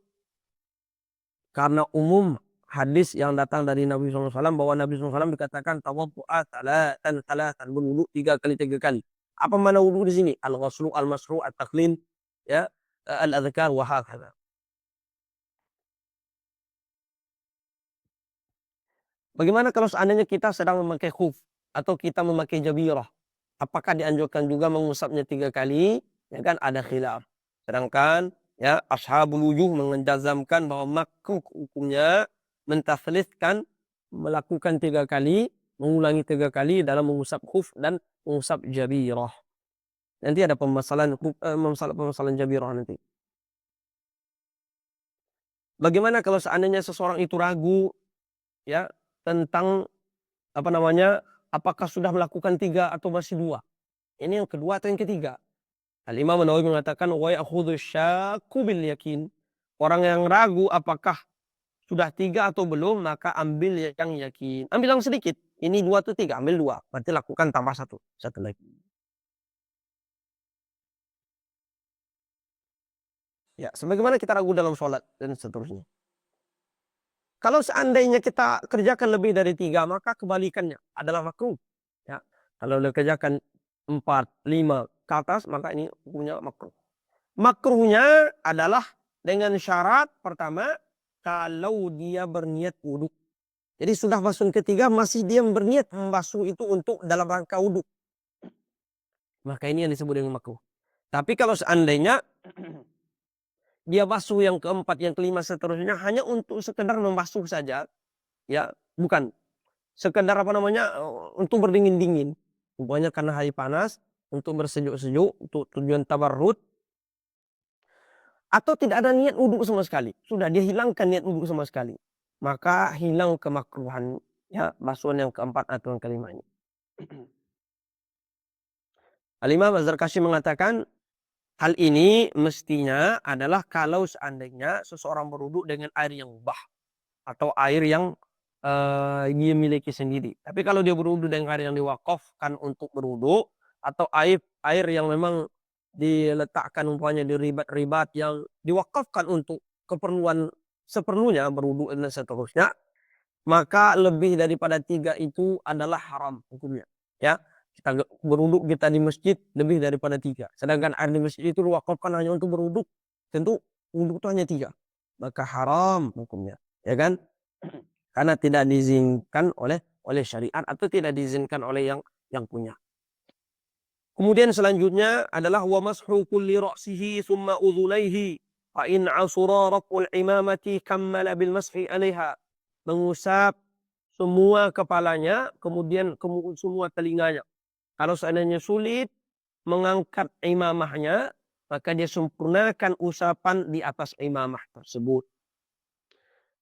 Karena umum hadis yang datang dari Nabi SAW bahwa Nabi SAW dikatakan tawaddu'a talatan, berwudu 3 kali. Apa mana wudu di sini? Al-ghuslu, al-masru, at-takhlil, ya, al-azkar wa hakadha. Bagaimana kalau seandainya kita sedang memakai khuf atau kita memakai jabirah? Apakah dianjurkan juga mengusapnya 3 kali? Ya kan ada khilaf. Sedangkan ya ashabul wujuh menjazamkan bahwa makruh hukumnya mentafliskan melakukan 3 kali, mengulangi 3 kali dalam mengusap khuf dan mengusap jabirah. Nanti ada permasalahan jabirah nanti. Bagaimana kalau seandainya seseorang itu ragu ya tentang apa namanya, apakah sudah melakukan 3 atau masih 2? Ini yang kedua atau yang ketiga? Al-Imam An-Nawawi mengatakan wa ya'khudhu syakku bil yakin. Orang yang ragu apakah sudah 3 atau belum, maka ambil yang yakin. Ambil yang sedikit. Ini 2 atau 3, ambil 2. Berarti lakukan tambah satu lagi. Ya, sebagaimana kita ragu dalam sholat dan seterusnya. Kalau seandainya kita kerjakan lebih dari 3, maka kebalikannya adalah makruh. Ya. Kalau dikerjakan 4, 5 ke atas, maka ini hukumnya makruh. Makruhnya adalah dengan syarat pertama, kalau dia berniat wudhu. Jadi sudah basuh ketiga, masih dia berniat membasuh itu untuk dalam rangka wudhu. Maka ini yang disebut dengan makruh. Tapi kalau seandainya dia basuh yang keempat, yang kelima, seterusnya hanya untuk sekedar membasuh saja, ya bukan sekedar apa namanya untuk berdingin-dingin, umpamanya karena hari panas, untuk bersejuk-sejuk, untuk tujuan tabarrud, atau tidak ada niat wudhu sama sekali, sudah dia hilangkan niat wudhu sama sekali, maka hilang kemakruhan ya basuhan yang keempat atau yang kelima ini. Al-Imam Az-Zarkashi mengatakan hal ini mestinya adalah kalau seandainya seseorang berwudhu dengan air yang mubah atau air yang dia miliki sendiri. Tapi kalau dia berwudhu dengan air yang diwakafkan untuk berwudhu atau air yang memang diletakkan umpamanya di ribat-ribat yang diwakafkan untuk keperluan seperlunya berwudhu dan seterusnya, maka lebih daripada 3 itu adalah haram hukumnya. Ya, kita berwudhu kita di masjid lebih daripada 3. Sedangkan air di masjid itu diwakafkan hanya untuk berwudhu. Tentu wudhu itu hanya 3. Maka haram hukumnya. Ya kan? Karena tidak diizinkan oleh syariat atau tidak diizinkan oleh yang punya. Kemudian selanjutnya adalah wa mashu kulli ra'sihi thumma udhunayhi fa in asura raf'ul imamati kammala bil mashi 'alaiha. Mengusap semua kepalanya, kemudian semua telinganya. Kalau seandainya sulit mengangkat imamahnya, maka dia sempurnakan usapan di atas imamah tersebut.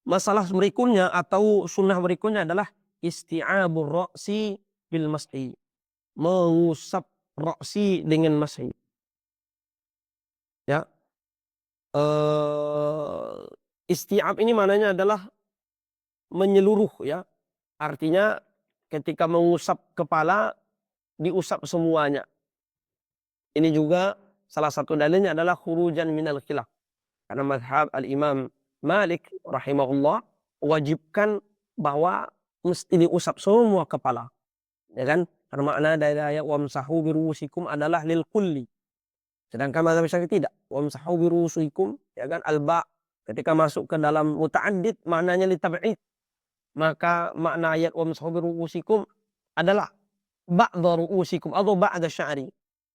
Masalah berikutnya atau sunnah berikutnya adalah isti'abur ra'si bil mas'i. Mengusap ra'si dengan mas'i. Ya. Isti'ab ini maknanya adalah menyeluruh ya. Artinya ketika mengusap kepala diusap semuanya. Ini juga salah satu dalilnya adalah khurujan minal khilaf. Karena mazhab al-Imam Malik rahimahullah wajibkan bahwa mesti diusap semua kepala. Ya kan? Karena makna dari ayat wamsahu biruusikum adalah lil kulli. Sedangkan mazhab Syafi'i tidak. Wamsahu biruusikum ya kan alba ketika masuk ke dalam muta'addid maknanya litab'id. Maka makna ayat wamsahu biruusikum adalah ba'dha ruusikum atau ba'da sya'ri.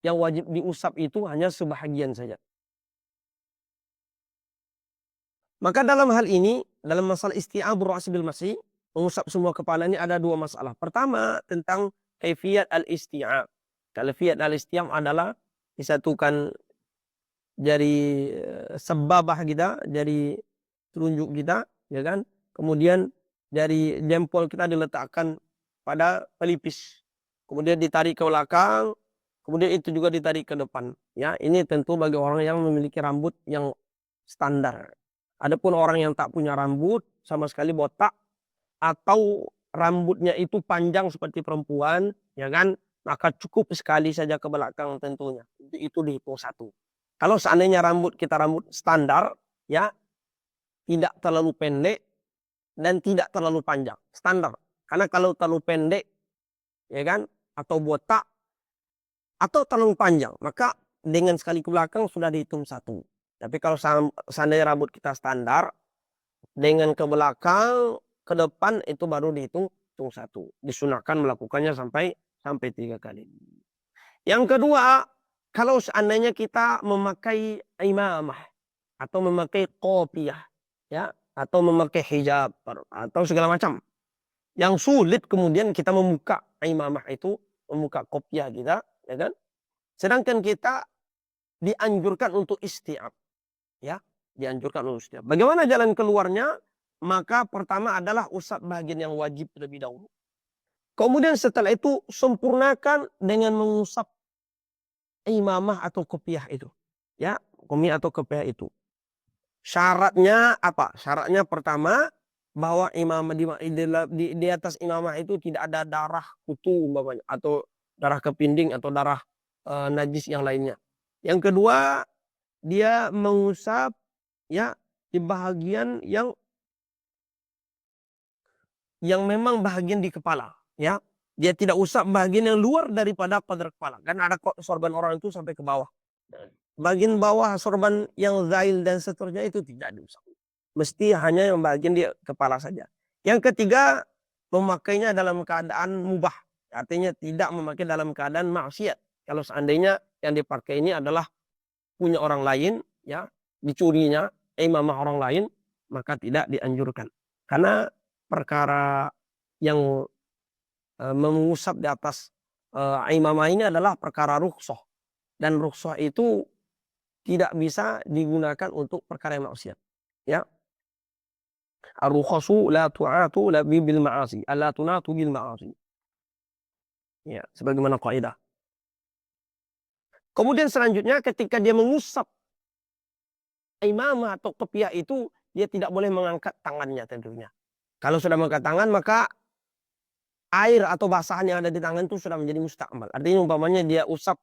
Yang wajib diusap itu hanya sebahagian saja. Maka dalam hal ini, dalam masalah isti'abur ra'si bil masih, mengusap semua kepala ini ada 2 masalah. Pertama, tentang kaifiyat al-isti'ab. Kaifiyat al-isti'ab adalah disatukan jari sebabah kita, jari telunjuk kita, ya kan? Kemudian jari jempol kita diletakkan pada pelipis. Kemudian ditarik ke belakang, kemudian itu juga ditarik ke depan. Ya, ini tentu bagi orang yang memiliki rambut yang standar. Adapun orang yang tak punya rambut, sama sekali botak, atau rambutnya itu panjang seperti perempuan, ya kan? Maka cukup sekali saja ke belakang tentunya. Itu dihitung 1. Kalau seandainya kita rambut standar, ya tidak terlalu pendek dan tidak terlalu panjang, standar. Karena kalau terlalu pendek, ya kan, atau botak, atau terlalu panjang, maka dengan sekali ke belakang sudah dihitung 1. Tapi kalau seandainya rambut kita standar, dengan ke belakang, ke depan itu baru dihitung 1. Disunahkan melakukannya sampai 3 kali. Yang kedua, kalau seandainya kita memakai imamah atau memakai qopiyah, ya, atau memakai hijab atau segala macam, yang sulit kemudian kita membuka imamah itu, membuka qopiyah kita, ya kan? Sedangkan kita dianjurkan untuk isti'ab. Ya, dianjurkan untuk isti'ab. Bagaimana jalan keluarnya? Maka pertama adalah usap bagian yang wajib terlebih dahulu. Kemudian setelah itu sempurnakan dengan mengusap imamah atau kopiah itu. Ya, kopiah atau kopiah itu. Syaratnya apa? Syaratnya pertama bahwa imamah di atas imamah itu tidak ada darah kutu umpamanya, atau darah kepinding atau darah najis yang lainnya. Yang kedua, dia mengusap ya di bahagian yang memang bahagian di kepala, ya. Dia tidak usap bagian yang luar daripada pada kepala. Kan ada kok sorban orang itu sampai ke bawah. Bagian bawah sorban yang zail dan seterusnya itu tidak diusap. Mesti hanya yang bagian di kepala saja. Yang ketiga, memakainya dalam keadaan mubah. Artinya tidak memakai dalam keadaan maksiat. Kalau seandainya yang dipakai ini adalah punya orang lain, ya, dicurinya imamah orang lain, maka tidak dianjurkan. Karena perkara yang mengusap di atas imamah ini adalah perkara rukhsah. Dan rukhsah itu tidak bisa digunakan untuk perkara yang maksiat. Ya. Ar-rukhasu la tu'atu la bil ma'asi. La tunatu bil ma'asi. Ya, sebagaimana kaidah. Kemudian selanjutnya ketika dia mengusap imamah atau kopiah itu, dia tidak boleh mengangkat tangannya tentunya. Kalau sudah mengangkat tangan, maka air atau basahan yang ada di tangan itu sudah menjadi mustakmal. Artinya umpamanya dia usap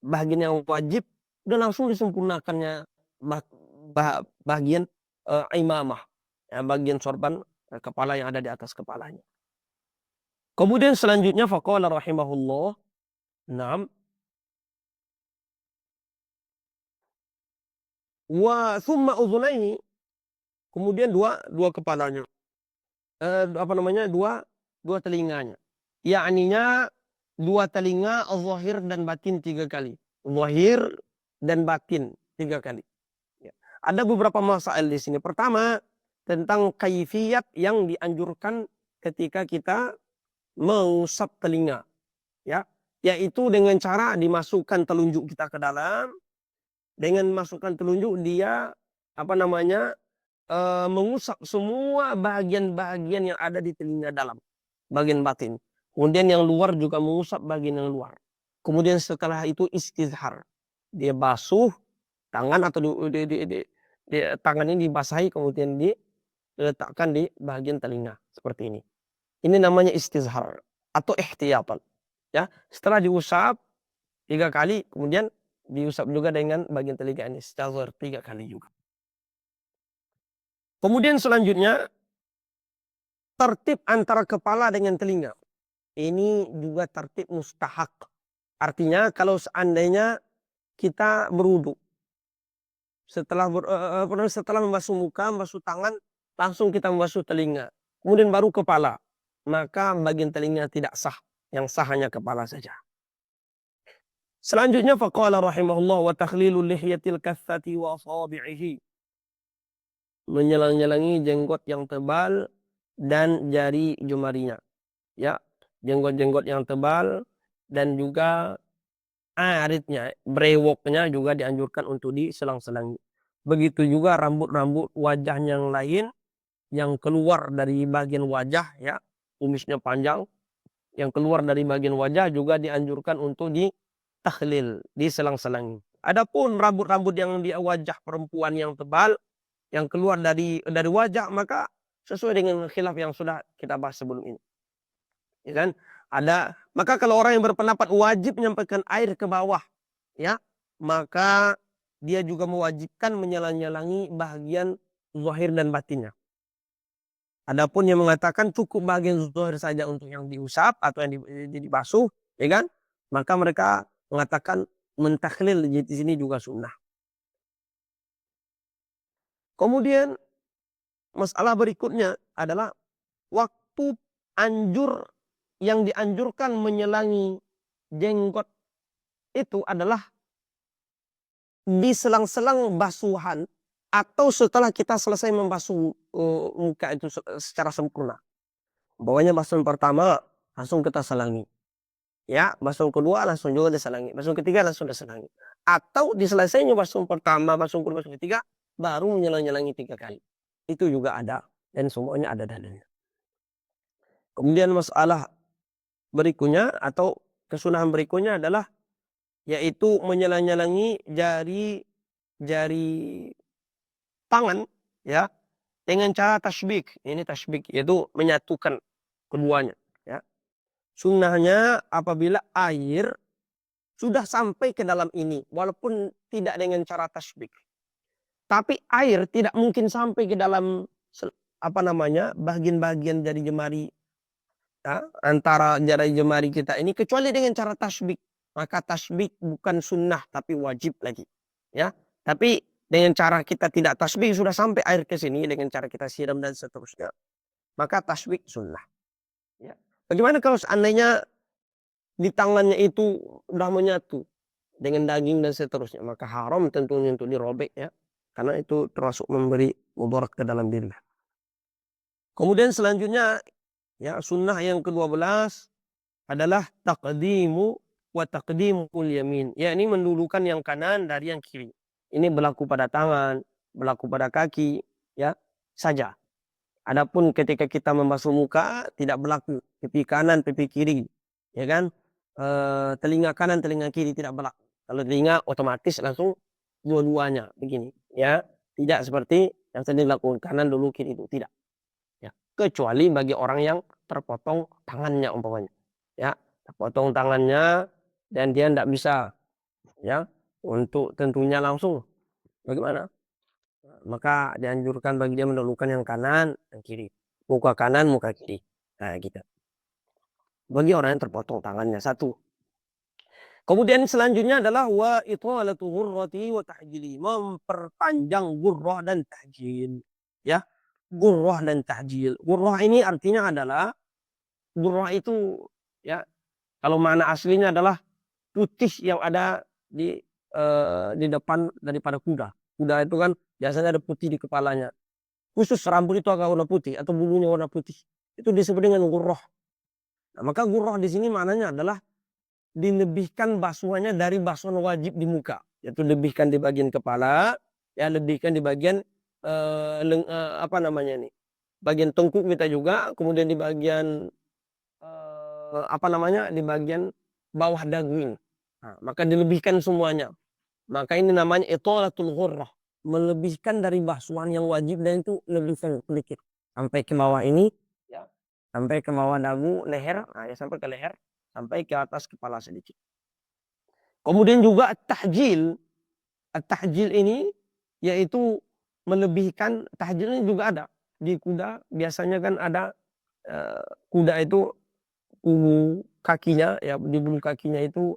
bagian yang wajib, udah langsung disempurnakannya bagian imamah, ya, bagian sorban kepala yang ada di atas kepalanya. Kemudian selanjutnya faqala rahimahullah, na'am, wa thumma udhunaihi, kemudian dua kepalanya. Apa namanya? Dua telinganya. Yakninya dua telinga zahir dan batin 3 kali. Zahir dan batin 3 kali. Ya. Ada beberapa masalah di sini. Pertama, tentang kaifiyat yang dianjurkan ketika kita mengusap telinga. Ya, yaitu dengan cara dimasukkan telunjuk kita ke dalam. Dengan masukkan telunjuk dia apa namanya? Mengusap semua bagian-bagian yang ada di telinga dalam, bagian batin. Kemudian yang luar juga mengusap bagian yang luar. Kemudian setelah itu istizhar. Dia basuh tangan atau tangan ini dibasahi kemudian diletakkan di bagian telinga seperti ini. Ini namanya istizhar atau ihtiyatan. Ya, setelah diusap 3 kali, kemudian diusap juga dengan bagian telinga ini istizhar 3 kali juga. Kemudian selanjutnya tertib antara kepala dengan telinga. Ini juga tertib mustahak. Artinya kalau seandainya kita berwudu, setelah membasuh muka, membasuh tangan, langsung kita membasuh telinga. Kemudian baru kepala. Maka bagian telinga tidak sah. Yang sah hanya kepala saja. Selanjutnya faqala rahimahullah wa takhlilul lihyatil kathati wa asabi'ihi. Menyelang-nyelangi jenggot yang tebal dan jari jemarinya. Ya, jenggot-jenggot yang tebal dan juga aritnya, brewoknya juga dianjurkan untuk diselang-selangi. Begitu juga rambut-rambut wajah yang lain yang keluar dari bagian wajah, ya, kumisnya panjang, yang keluar dari bagian wajah juga dianjurkan untuk ditakhlil, diselang-selangi. Adapun rambut-rambut yang di wajah perempuan yang tebal, yang keluar dari wajah, maka sesuai dengan khilaf yang sudah kita bahas sebelum ini. Ya kan? Maka kalau orang yang berpendapat wajib menyampaikan air ke bawah, ya, maka dia juga mewajibkan menyelang-nyelangi bagian zahir dan batinnya. Adapun yang mengatakan cukup bagian zahir saja untuk yang diusap atau yang dibasuh, ya kan? Maka mereka mengatakan mentakhlil di sini juga sunnah. Kemudian masalah berikutnya adalah waktu yang dianjurkan menyelangi jenggot itu adalah di selang-selang basuhan atau setelah kita selesai membasuh muka itu secara sempurna. Bawahnya basuhan pertama langsung kita selangi. Ya, basuh kedua langsung juga diselangi, basuh ketiga langsung diselangi. Atau diselesainya basuh pertama, basuh kedua, basuh ketiga, baru menyelang-nyelangi 3 kali. Itu juga ada dan semuanya ada dalilnya. Kemudian masalah berikutnya atau kesunahan berikutnya adalah yaitu menyelang-nyelangi jari tangan ya dengan cara tasbik. Ini tasbik yaitu menyatukan keduanya ya. Sunnahnya apabila air sudah sampai ke dalam ini walaupun tidak dengan cara tasbik. Tapi air tidak mungkin sampai ke dalam apa namanya bagian-bagian dari jemari ya, antara jari jemari kita ini kecuali dengan cara tasbik. Maka tasbik bukan sunnah tapi wajib lagi. Ya, tapi dengan cara kita tidak tasbik sudah sampai air ke sini dengan cara kita siram dan seterusnya. Maka tasbik sunnah. Ya. Bagaimana kalau seandainya di tangannya itu sudah menyatu dengan daging dan seterusnya, maka haram tentunya untuk dirobek ya. Karena itu termasuk memberi mudarat ke dalam diri. Kemudian selanjutnya ya sunnah yang ke-12 adalah taqdimu wa taqdimul yamin. Ya, ini mendulukan yang kanan dari yang kiri. Ini berlaku pada tangan, berlaku pada kaki, ya, saja. Adapun ketika kita membasuh muka tidak berlaku pipi kanan, pipi kiri, ya kan? Telinga kanan, telinga kiri tidak berlaku. Kalau telinga otomatis langsung dua-duanya begini, ya. Tidak seperti yang tadi dilakukan kanan dulu kiri itu tidak. Ya. Kecuali bagi orang yang terpotong tangannya umpamanya. Ya, terpotong tangannya dan dia tidak bisa ya untuk tentunya langsung bagaimana? Maka dianjurkan bagi dia mendahulukan yang kanan dan kiri. Muka kanan, muka kiri. Nah, gitu. Bagi orang yang terpotong tangannya satu. Kemudian selanjutnya adalah wa italatu ghurrati wa tahjili, memperpanjang ghurrah dan tahjil. Ya, ghurrah dan tahjil. Ghurrah ini artinya adalah ghurrah itu ya kalau makna aslinya adalah putih yang ada di depan daripada kuda. Kuda itu kan biasanya ada putih di kepalanya. Khusus rambut itu agak warna putih atau bulunya warna putih. Itu disebut dengan ghurrah. Nah, maka ghurrah di sini maknanya adalah dilebihkan basuhannya dari basuhan wajib di muka, yaitu lebihkan di bagian kepala, ya lebihkan di bagian apa namanya ini, bagian tengkuk kita juga, kemudian di bagian apa namanya, di bagian bawah dagu ini. Nah, maka dilebihkan semuanya. Maka ini namanya itolatul ghurrah, melebihkan dari basuhan yang wajib dan itu lebihkan sedikit sampai ke bawah ini, ya, sampai ke bawah dagu, leher, nah, ya sampai ke leher, sampai ke atas kepala sedikit. Kemudian juga tahjil. Tahjil ini yaitu melebihkan, tahjil ini juga ada di kuda. Biasanya kan ada kuda itu kakinya ya, di bulu kakinya itu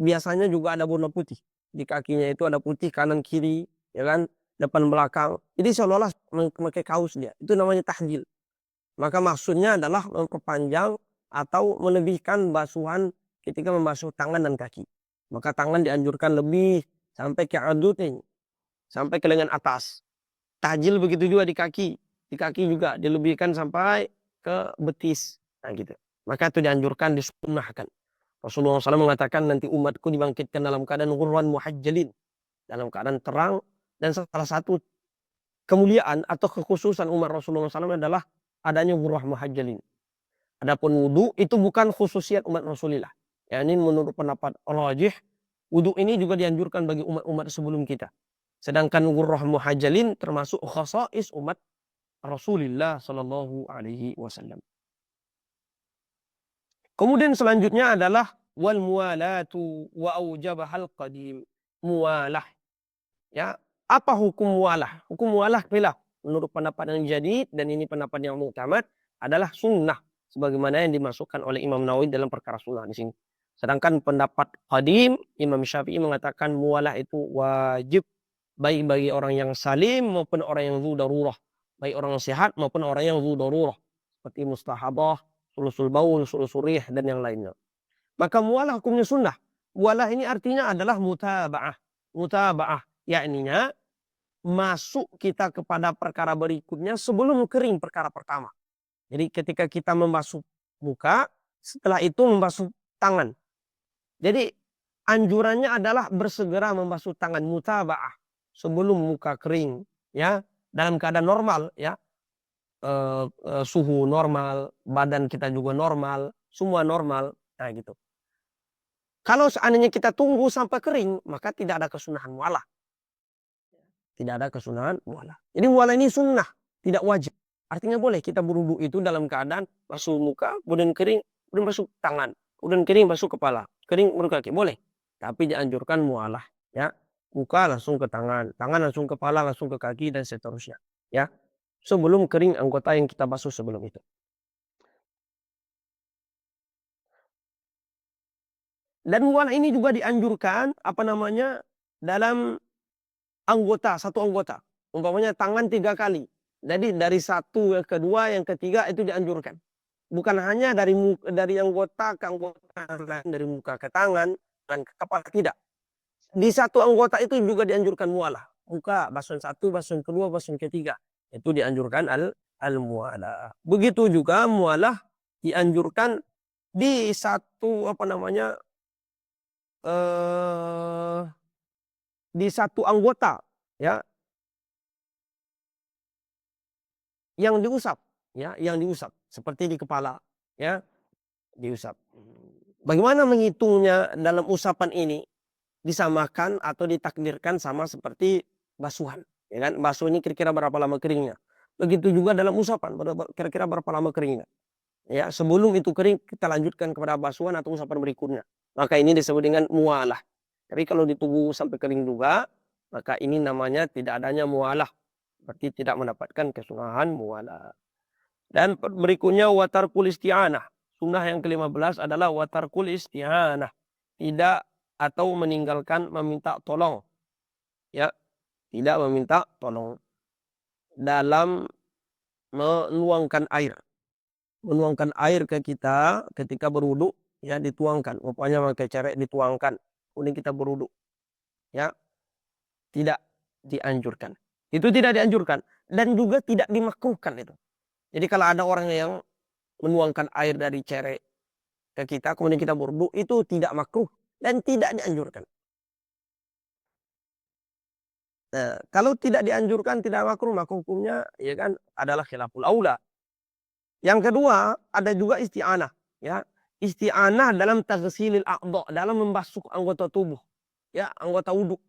biasanya juga ada warna putih. Di kakinya itu ada putih kanan kiri, ya kan, depan belakang. Jadi seolah-olah memakai kaos dia. Itu namanya tahjil. Maka maksudnya adalah memperpanjang atau melebihkan basuhan ketika membasuh tangan dan kaki. Maka tangan dianjurkan lebih sampai ke adutin, sampai ke lengan atas. Tahjil begitu juga di kaki. Di kaki juga dilebihkan sampai ke betis. Nah gitu. Maka itu dianjurkan, disunnahkan. Rasulullah SAW mengatakan nanti umatku dibangkitkan dalam keadaan ghurran muhajjalin. Dalam keadaan terang. Dan salah satu kemuliaan atau kekhususan umat Rasulullah SAW adalah adanya ghurrah muhajjalin. Adapun wudu itu bukan khususiat umat Rasulullah. Ya, ini menurut pendapat rajih, wudu ini juga dianjurkan bagi umat-umat sebelum kita. Sedangkan ghurrah muhajjalin termasuk khasais umat Rasulullah sallallahu alaihi wasallam. Kemudian selanjutnya adalah wal muwalatu wa aujabahal qadim. Muwalah. Ya, apa hukum muwalah? Hukum muwalah khilaf. Menurut pendapat yang jadid dan ini pendapat yang mu'tamad adalah sunnah sebagaimana yang dimasukkan oleh Imam Nawawi dalam perkara sunnah di sini. Sedangkan pendapat qadim Imam Syafi'i mengatakan muwalah itu wajib baik bagi orang yang salim maupun orang yang zu darurah, baik orang yang sehat maupun orang yang zu darurah seperti mustahadah, sulusul baul, sulusul rih dan yang lainnya. Maka muwalah hukumnya sunnah. Muwalah ini artinya adalah mutaba'ah. Mutaba'ah yakninya masuk kita kepada perkara berikutnya sebelum kering perkara pertama. Jadi ketika kita membasuh muka, setelah itu membasuh tangan. Jadi anjurannya adalah bersegera membasuh tangan, mutaba'ah, sebelum muka kering, ya, dalam keadaan normal, ya. Suhu normal, badan kita juga normal, semua normal, nah gitu. Kalau seandainya kita tunggu sampai kering, maka tidak ada kesunahan mualah. Tidak ada kesunahan mualah. Jadi mualah ini sunnah, tidak wajib. Artinya boleh kita berwudu itu dalam keadaan basuh muka, kemudian kering, kemudian basuh tangan, kemudian kering basuh kepala, kering basuh kaki, boleh. Tapi dianjurkan mualah, ya. Muka langsung ke tangan, tangan langsung ke kepala, langsung ke kaki dan seterusnya, ya. Sebelum kering anggota yang kita basuh sebelum itu. Dan mualah ini juga dianjurkan apa namanya dalam anggota, satu anggota. Umpamanya tangan 3 kali. Jadi dari satu, yang kedua, yang ketiga itu dianjurkan. Bukan hanya dari anggota ke anggota lain, dari muka ke tangan dan ke kepala, tidak. Di satu anggota itu juga dianjurkan mualah. Muka, basuhan satu, basuhan kedua, basuhan ketiga. Itu dianjurkan al-mualah. Begitu juga mualah dianjurkan di satu apa namanya eh di satu anggota, ya, yang diusap, ya, yang diusap seperti di kepala, ya, diusap. Bagaimana menghitungnya dalam usapan ini? Disamakan atau ditakdirkan sama seperti basuhan, ya kan? Basuh ini kira-kira berapa lama keringnya. Begitu juga dalam usapan, kira-kira berapa lama keringnya. Ya, sebelum itu kering kita lanjutkan kepada basuhan atau usapan berikutnya. Maka ini disebut dengan mualah. Tapi kalau ditunggu sampai kering juga, maka ini namanya tidak adanya mualah. Berarti tidak mendapatkan kesunahan mualah. Dan berikutnya watarkul isti'anah. Sunnah yang ke-15 adalah watarkul isti'anah. Tidak atau meninggalkan meminta tolong. Ya, tidak meminta tolong dalam menuangkan air. Menuangkan air ke kita ketika berwudu, ya, dituangkan. Rupanya pakai cerek dituangkan. Kemudian kita berwudu. Ya, tidak dianjurkan. Itu tidak dianjurkan dan juga tidak dimakruhkan itu. Jadi kalau ada orang yang menuangkan air dari cerek ke kita, kemudian kita berwudu, itu tidak makruh dan tidak dianjurkan. Nah, kalau tidak dianjurkan, tidak makruh, maka hukumnya, ya kan, adalah khilaful aula. Yang kedua, ada juga isti'anah, ya. Isti'anah dalam taghsilil a'dha, dalam membasuh anggota tubuh, ya, anggota wudu,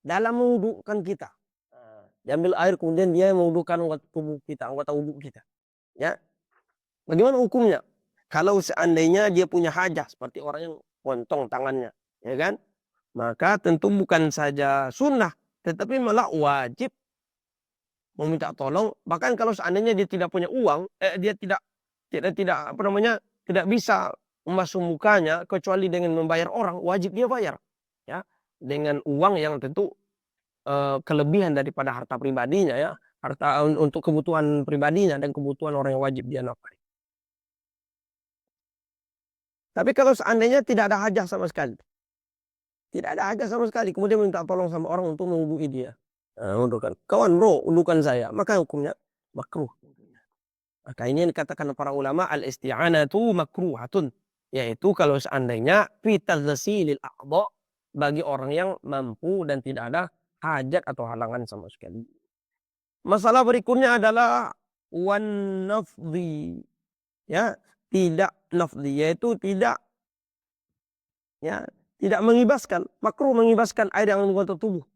dalam mewudukan kita. Diambil air kemudian dia mewudukan anggota tubuh kita, anggota wudu kita, ya. Bagaimana hukumnya? Kalau seandainya dia punya hajah seperti orang yang pontong tangannya, ya kan? Maka tentu bukan saja sunnah, tetapi malah wajib meminta tolong. Bahkan kalau seandainya dia tidak punya uang, dia tidak apa namanya, tidak bisa membasuh mukanya kecuali dengan membayar orang, wajib dia bayar, ya, dengan uang yang tentu kelebihan daripada harta pribadinya, ya, harta untuk kebutuhan pribadinya dan kebutuhan orang yang wajib dia nafkahi. Tapi kalau seandainya tidak ada hajah sama sekali, tidak ada hajah sama sekali, kemudian minta tolong sama orang untuk mewudui dia. Wudukan. Kawan bro, wudukan saya. Maka hukumnya makruh. Maka ini yang dikatakan para ulama al-isti'anatu makruhatun. Yaitu kalau seandainya fitadzasilil a'dha, bagi orang yang mampu dan tidak ada hajat atau halangan sama sekali. Masalah berikutnya adalah wan nafdhi. Ya, tidak nafdhi, yaitu tidak, ya, tidak mengibaskan, makruh mengibaskan air yang mengotori tubuh.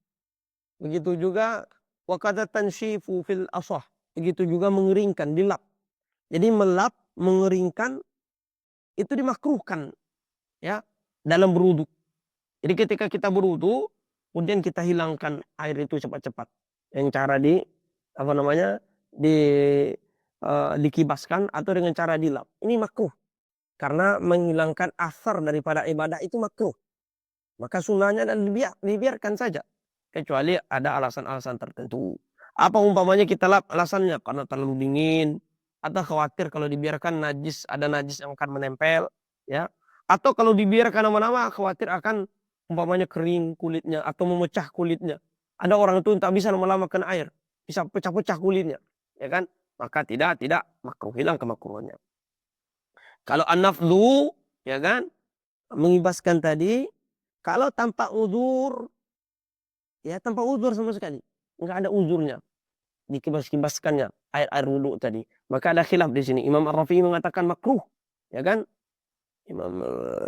Begitu juga wakata tansyifu fil asah. Begitu juga mengeringkan, dilap. Jadi melap, mengeringkan itu dimakruhkan, ya, dalam berwudu. Jadi ketika kita berwudu, kemudian kita hilangkan air itu cepat-cepat. Yang cara di apa namanya? Dikibaskan atau dengan cara dilap. Ini makruh. Karena menghilangkan asar daripada ibadah itu makruh. Maka sunnahnya dan dibiarkan saja. Kecuali ada alasan-alasan tertentu. Apa umpamanya kita lap alasannya karena terlalu dingin, atau khawatir kalau dibiarkan najis, ada najis yang akan menempel, ya. Atau kalau dibiarkan lama-lama khawatir akan umpamanya kering kulitnya atau memecah kulitnya. Ada orang itu tak bisa lama-lama kena air, bisa pecah-pecah kulitnya, ya kan? Maka tidak makruh, hilang kemakruhannya. Kalau an-naflu, ya kan, mengibaskan tadi, kalau tanpa uzur, ya tanpa uzur sama sekali, nggak ada uzurnya, dikibas-kibaskannya air wudhu tadi. Maka ada khilaf di sini. Imam Ar-Rafi'i mengatakan makruh, ya kan?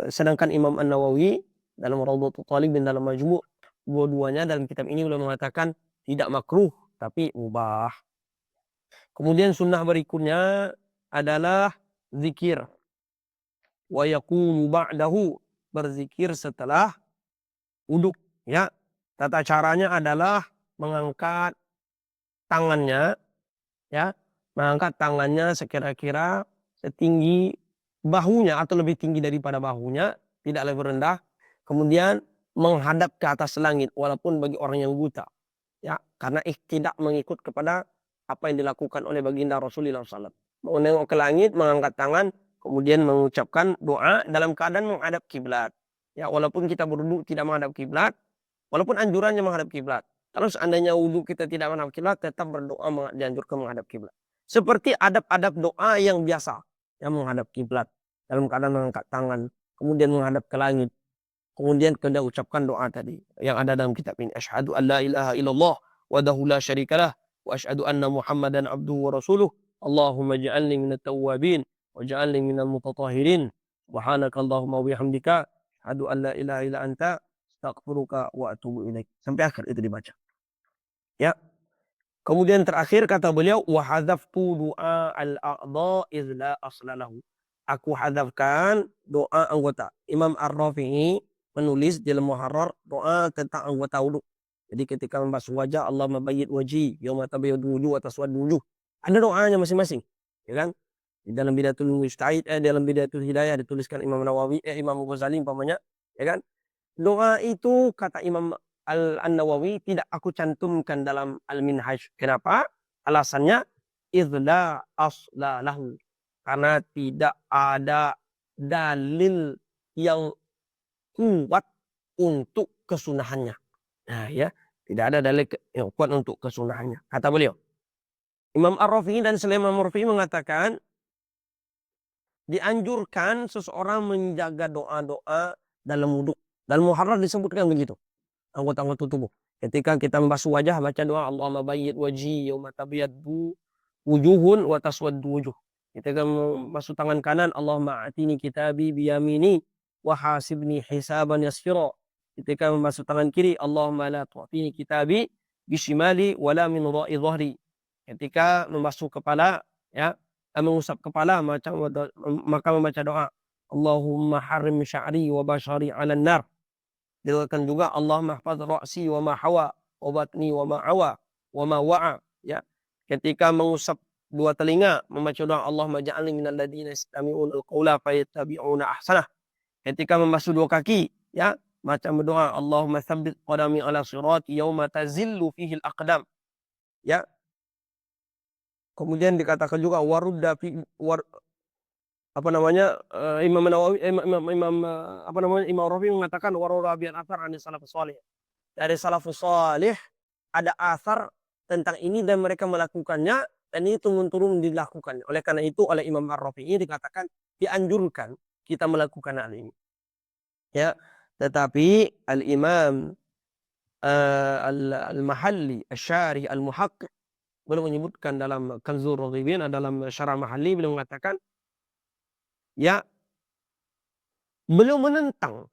Sedangkan Imam An-Nawawi dalam Rawdatul Talibin dalam Majmu', dua-duanya dalam kitab ini beliau mengatakan tidak makruh, tapi mubah. Kemudian sunnah berikutnya adalah zikir. Wa yaqulu ba'dahu, berzikir setelah wudhu. Ya, tata caranya adalah mengangkat tangannya, ya, mengangkat tangannya sekira-kira setinggi bahunya atau lebih tinggi daripada bahunya, tidak lebih rendah. Kemudian menghadap ke atas langit walaupun bagi orang yang buta, ya, karena tidak mengikut kepada apa yang dilakukan oleh baginda Rasulullah SAW. Menengok ke langit, mengangkat tangan, kemudian mengucapkan doa dalam keadaan menghadap kiblat. Ya, walaupun kita berwudu tidak menghadap kiblat, walaupun anjurannya menghadap kiblat. Kalau seandainya wudhu kita tidak menghadap kiblat, tetap berdoa dianjurkan menghadap kiblat. Seperti adab-adab doa yang biasa, yang menghadap kiblat dalam keadaan mengangkat tangan, kemudian menghadap ke langit, kemudian kena ucapkan doa tadi yang ada dalam kitab ini. Asyhadu an la ilaha illallah wahdahu la syarikalah wa asyhadu anna Muhammadan abduhu wa rasuluh. Allahumma ja'alni minat tawwabin wa ja'alni minal mutatahhirin. Subhanaka Allahumma wa bihamdika asyhadu an la ilaha illa anta astaghfiruka wa atubu ilaik. Sampai akhir itu dibaca. Ya. Kemudian terakhir kata beliau, wa hadzaftu du'a al-a'dha idz la asla lahu. Aku hadzafkan doa anggota. Imam Ar-Rafi'i menulis di dalam Muharrar doa tentang anggota wudu. Jadi ketika membasuh wajah, Allahumma bayyid wajhi yauma tabayyadu wujuh wa taswaddu wujuh. Ada doanya masing-masing, ya kan? Di dalam Bidatul Mujtahid, dalam Bidatul Hidayah dituliskan Imam Nawawi, Imam Ghazali umpamanya, ya kan? Doa itu kata Imam An-Nawawi tidak aku cantumkan dalam Al-Minhaj. Kenapa? Alasannya idza asla lahu. Karena tidak ada dalil yang kuat untuk kesunahannya. Nah, ya, tidak ada dalil yang kuat untuk kesunahannya. Kata beliau. Imam Ar-Rafi'i dan selain Imam Ar-Rafi'i mengatakan dianjurkan seseorang menjaga doa-doa dalam wudhu. Dalam Muharrar disebutkan begitu. Anggota-anggota tubuh. Ketika kita membasuh wajah, baca doa Allahumma bayyid wajhi yauma tabyaddu wujuhun wa taswaddu wujuh. Ketika membasuh tangan kanan, Allahumma atini kitabi biyamini wa hasibni hisaban yasira. Ketika membasuh tangan kiri, Allahumma la tu'tini kitabi bishimali wala min wara'i dhahri. Ketika membasuh kepala, ya, mengusap kepala, maka membaca doa Allahumma harim sya'ri wa bashari 'alan nar. Diriwayatkan juga Allah mahfaz ra'si wa ma hawa wa batni wa ma awa wa ma wa'a, ya. Ketika mengusap dua telinga membaca doa Allahumma ja'alni minal ladzina yastami'una al-qaula fayattabi'una ahsanah. Ketika membasuh dua kaki, ya, macam berdoa Allahumma tsabbit qadami ala sirati yauma tazillu fihi al-aqdam, ya. Kemudian dikatakan juga warudda fi apa namanya, Imam Nawawi, apa namanya, Imam Rafi mengatakan warurabian athar anis salafus salih. Dari salafus salih ada asar tentang ini dan mereka melakukannya dan ini turun-turun dilakukan. Oleh karena itu oleh Imam Ar-Rafi'i dikatakan dianjurkan kita melakukan hal ini. Ya, tetapi Al-Imam Al-Mahalli, Asy-Syarih Al-Muhaqqiq belum menyebutkan dalam Kanzur Raghibin, dalam Syarah Mahalli belum mengatakan, ya, beliau menentang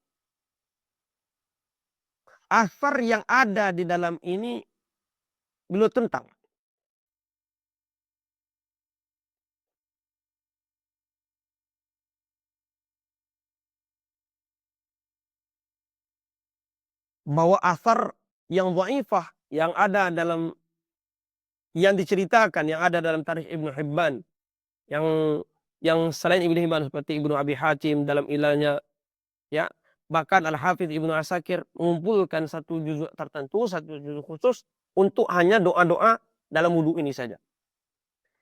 asar yang ada di dalam ini, beliau tentang. Bahwa asar yang dhaifah yang ada dalam, yang diceritakan, yang ada dalam tarikh Ibnu Hibban, yang selain Ibnu Hibban seperti Ibnu Abi Hatim dalam Ilalnya, ya, bahkan Al-Hafidz Ibnu Asakir mengumpulkan satu juzuk tertentu, satu juzuk khusus untuk hanya doa-doa dalam wudu ini saja.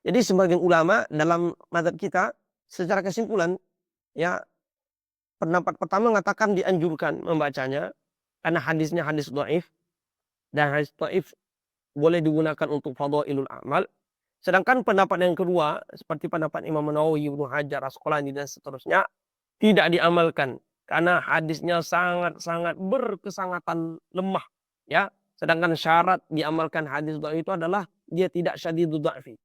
Jadi sebagian ulama dalam mazhab kita secara kesimpulan, ya, pendapat pertama mengatakan dianjurkan membacanya karena hadisnya hadis dhaif dan hadis dhaif boleh digunakan untuk fadhailul amal. Sedangkan pendapat yang kedua, seperti pendapat Imam Nawawi, Ibnu Hajar, Asqalani dan seterusnya, tidak diamalkan karena hadisnya sangat-sangat berkesangatan lemah, ya. Sedangkan syarat diamalkan hadis dhaif itu adalah dia tidak syadidud dha'fi.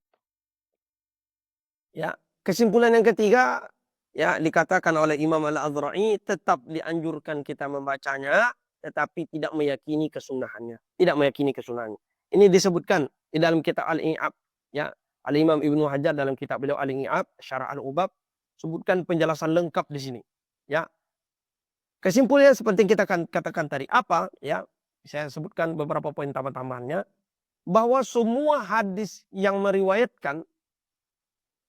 Ya. Kesimpulan yang ketiga, ya dikatakan oleh Imam Al-Azra'i tetap dianjurkan kita membacanya tetapi tidak meyakini kesunahannya, tidak meyakini kesunahannya. Ini disebutkan di dalam kitab Al-I'ab, ya. Al-Imam Ibnu Hajar dalam kitab beliau Al-I'ab, Syarah Al-Ubab, sebutkan penjelasan lengkap di sini, ya. Kesimpulannya seperti yang kita katakan tadi, apa? Ya, saya sebutkan beberapa poin tambahan-tambahannya, bahwa semua hadis yang meriwayatkan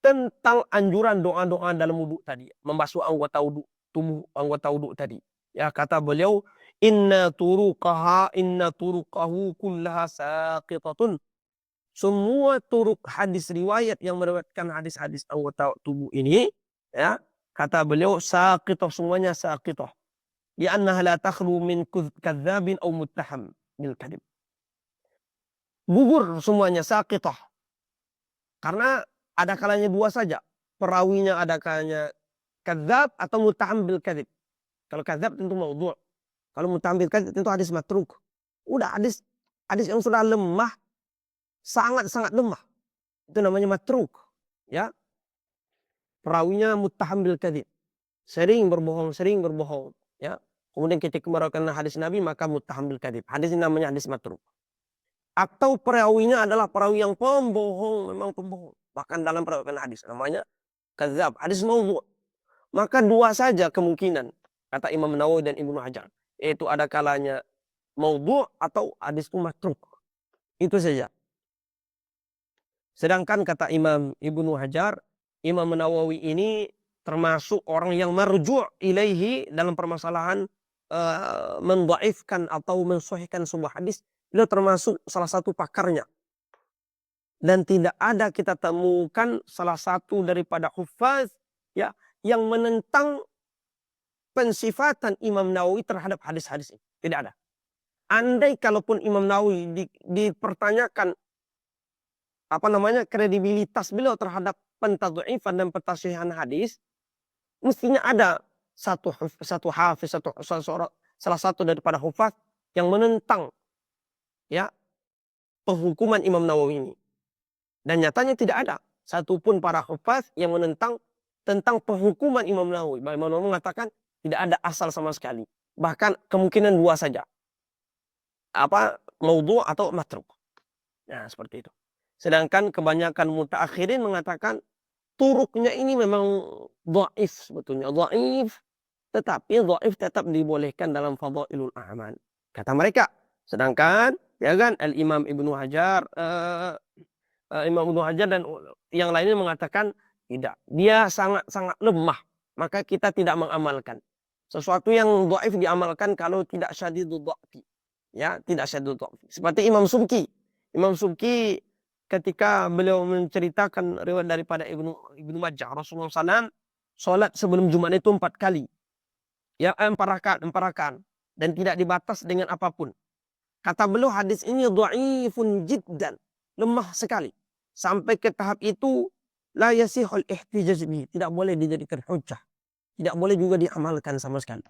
tentang anjuran doa-doa dalam wudhu tadi, membasuh anggota wudhu, tubuh anggota wudhu tadi. Ya, kata beliau, inna turuqahu kullaha saqitatun. Semua turuk hadis riwayat yang meriwayatkan hadis-hadis anggota tubuh ini, ya, kata beliau saqitah, semuanya saqitah. Li'annaha la takhlu min kadzdzabin aw muttaham bil kadzib. Gugur semuanya saqitah. Karena ada kalanya dua saja. Perawinya ada kalanya kadzdzab atau muttaham bil kadzib. Kalau kadzdzab tentu maudhu'. Kalau muttaham bil kadzib tentu hadis matruk. Udah hadis yang sudah lemah, sangat-sangat lemah. Itu namanya matruk, ya. Perawinya muttaham bil kadzib. Sering berbohong, ya. Kemudian ketika meriwayatkan hadis Nabi maka muttaham bil kadzib. Hadis ini namanya hadis matruk. Atau perawinya adalah perawi yang pembohong, memang pembohong. Bahkan dalam perawian hadis namanya kadzdzab, hadis maudhu'. Maka dua saja kemungkinan kata Imam Nawawi dan Ibnu Hajar, yaitu ada kalanya maudhu' atau hadis itu matruk. Itu saja. Sedangkan kata Imam Ibnu Hajar, Imam Nawawi ini termasuk orang yang marju' ilaihi dalam permasalahan mendhaifkan atau mensahihkan sebuah hadis. Beliau termasuk salah satu pakarnya. Dan tidak ada kita temukan salah satu daripada huffaz, ya, yang menentang pensifatan Imam Nawawi terhadap hadis-hadis ini. Tidak ada. Andai kalaupun Imam Nawawi dipertanyakan kredibilitas beliau terhadap pentadhifan dan pentasyihan hadis, mestinya ada satu hafiz, salah satu daripada hufaz yang menentang, ya, penghukuman Imam Nawawi ini. Dan nyatanya tidak ada satupun para hufaz yang menentang tentang penghukuman Imam Nawawi. Imam Nawawi mengatakan tidak ada asal sama sekali. Bahkan kemungkinan dua saja. Maudhu' atau matruk. Nah, seperti itu. Sedangkan kebanyakan mutaakhirin mengatakan turuknya ini memang dhaif sebetulnya. Dhaif, tetapi dhaif tetap dibolehkan dalam fadhailul a'mal. Kata mereka. Sedangkan, ya kan, Al-Imam Ibnu Hajar, Imam Ibnu Hajar dan yang lainnya mengatakan tidak. Dia sangat-sangat lemah. Maka kita tidak mengamalkan. Sesuatu yang dhaif diamalkan kalau tidak syadidud dha'fi. Ya, tidak syadidud dha'fi. Seperti Imam Subki. Imam Subki ketika beliau menceritakan riwayat daripada Ibnu Majah, Rasulullah SAW sholat sebelum Jumat itu 4 kali. Ya, 4 rakaat. Dan tidak dibatas dengan apapun. Kata beliau hadis ini dhaifun jiddan. Lemah sekali. Sampai ke tahap itu la yasihul ihtijaj bihi. Tidak boleh dijadikan hujjah. Tidak boleh juga diamalkan sama sekali.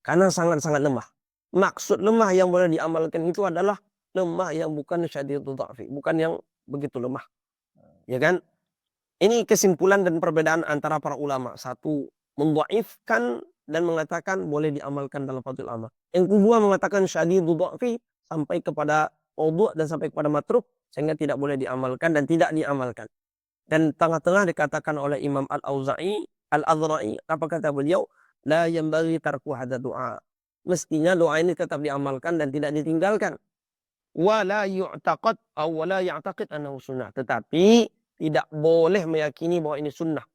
Karena sangat-sangat lemah. Maksud lemah yang boleh diamalkan itu adalah lemah yang bukan syadidud dha'fi. Bukan yang begitu lemah. Ya kan? Ini kesimpulan dan perbedaan antara para ulama. Satu mendhaifkan dan mengatakan boleh diamalkan dalam fadhil amal. Yang kedua mengatakan syadidud dha'fi sampai kepada maudhu' dan sampai kepada matruk sehingga tidak boleh diamalkan dan tidak diamalkan. Dan tengah-tengah dikatakan oleh Imam Al-Auza'i, Al-Azra'i, apa kata beliau? La yanbaghi tarku hadza du'a. Mestinya doa ini tetap diamalkan dan tidak ditinggalkan. Wa la ya'taqid annahu sunnah. Tetapi tidak boleh meyakini bahwa ini sunnah.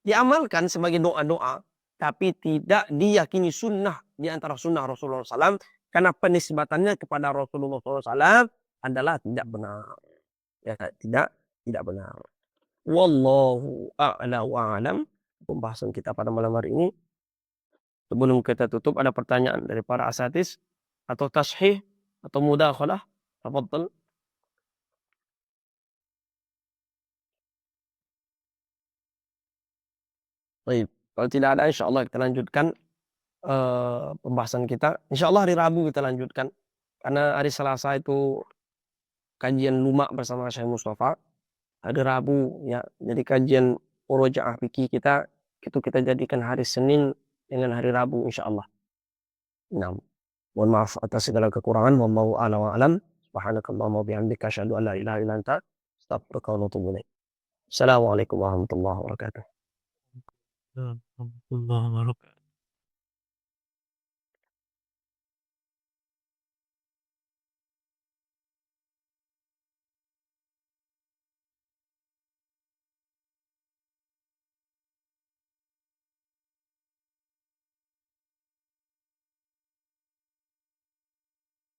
Diamalkan sebagai doa-doa, tapi tidak diyakini sunnah di antara sunnah Rasulullah SAW. Karena penisbatannya kepada Rasulullah SAW adalah tidak benar. Ya, tidak benar. Wallahu a'la wa a'lam. Pembahasan kita pada malam hari ini. Sebelum kita tutup, ada pertanyaan dari para asatidz atau tashih atau mudakhalah. Tafadhal. Baik, kalau tidak ada insyaallah kita lanjutkan, pembahasan kita. Insyaallah hari Rabu kita lanjutkan, karena hari Selasa itu kajian lumak bersama Syekh Mustafa. Hari Rabu ya, jadi kajian murojaah fikih kita, itu kita jadikan hari Senin dengan hari Rabu insyaallah. Nah, mohon maaf atas segala kekurangan. Wallahu a'lam wa a'lam. Subhanakallahumma wa bihamdika asyhadu an la ilaha illa anta astaghfiruka wa atubu ilaik. Assalamualaikum warahmatullahi wabarakatuh. Warahmatullahi wabarakatuh.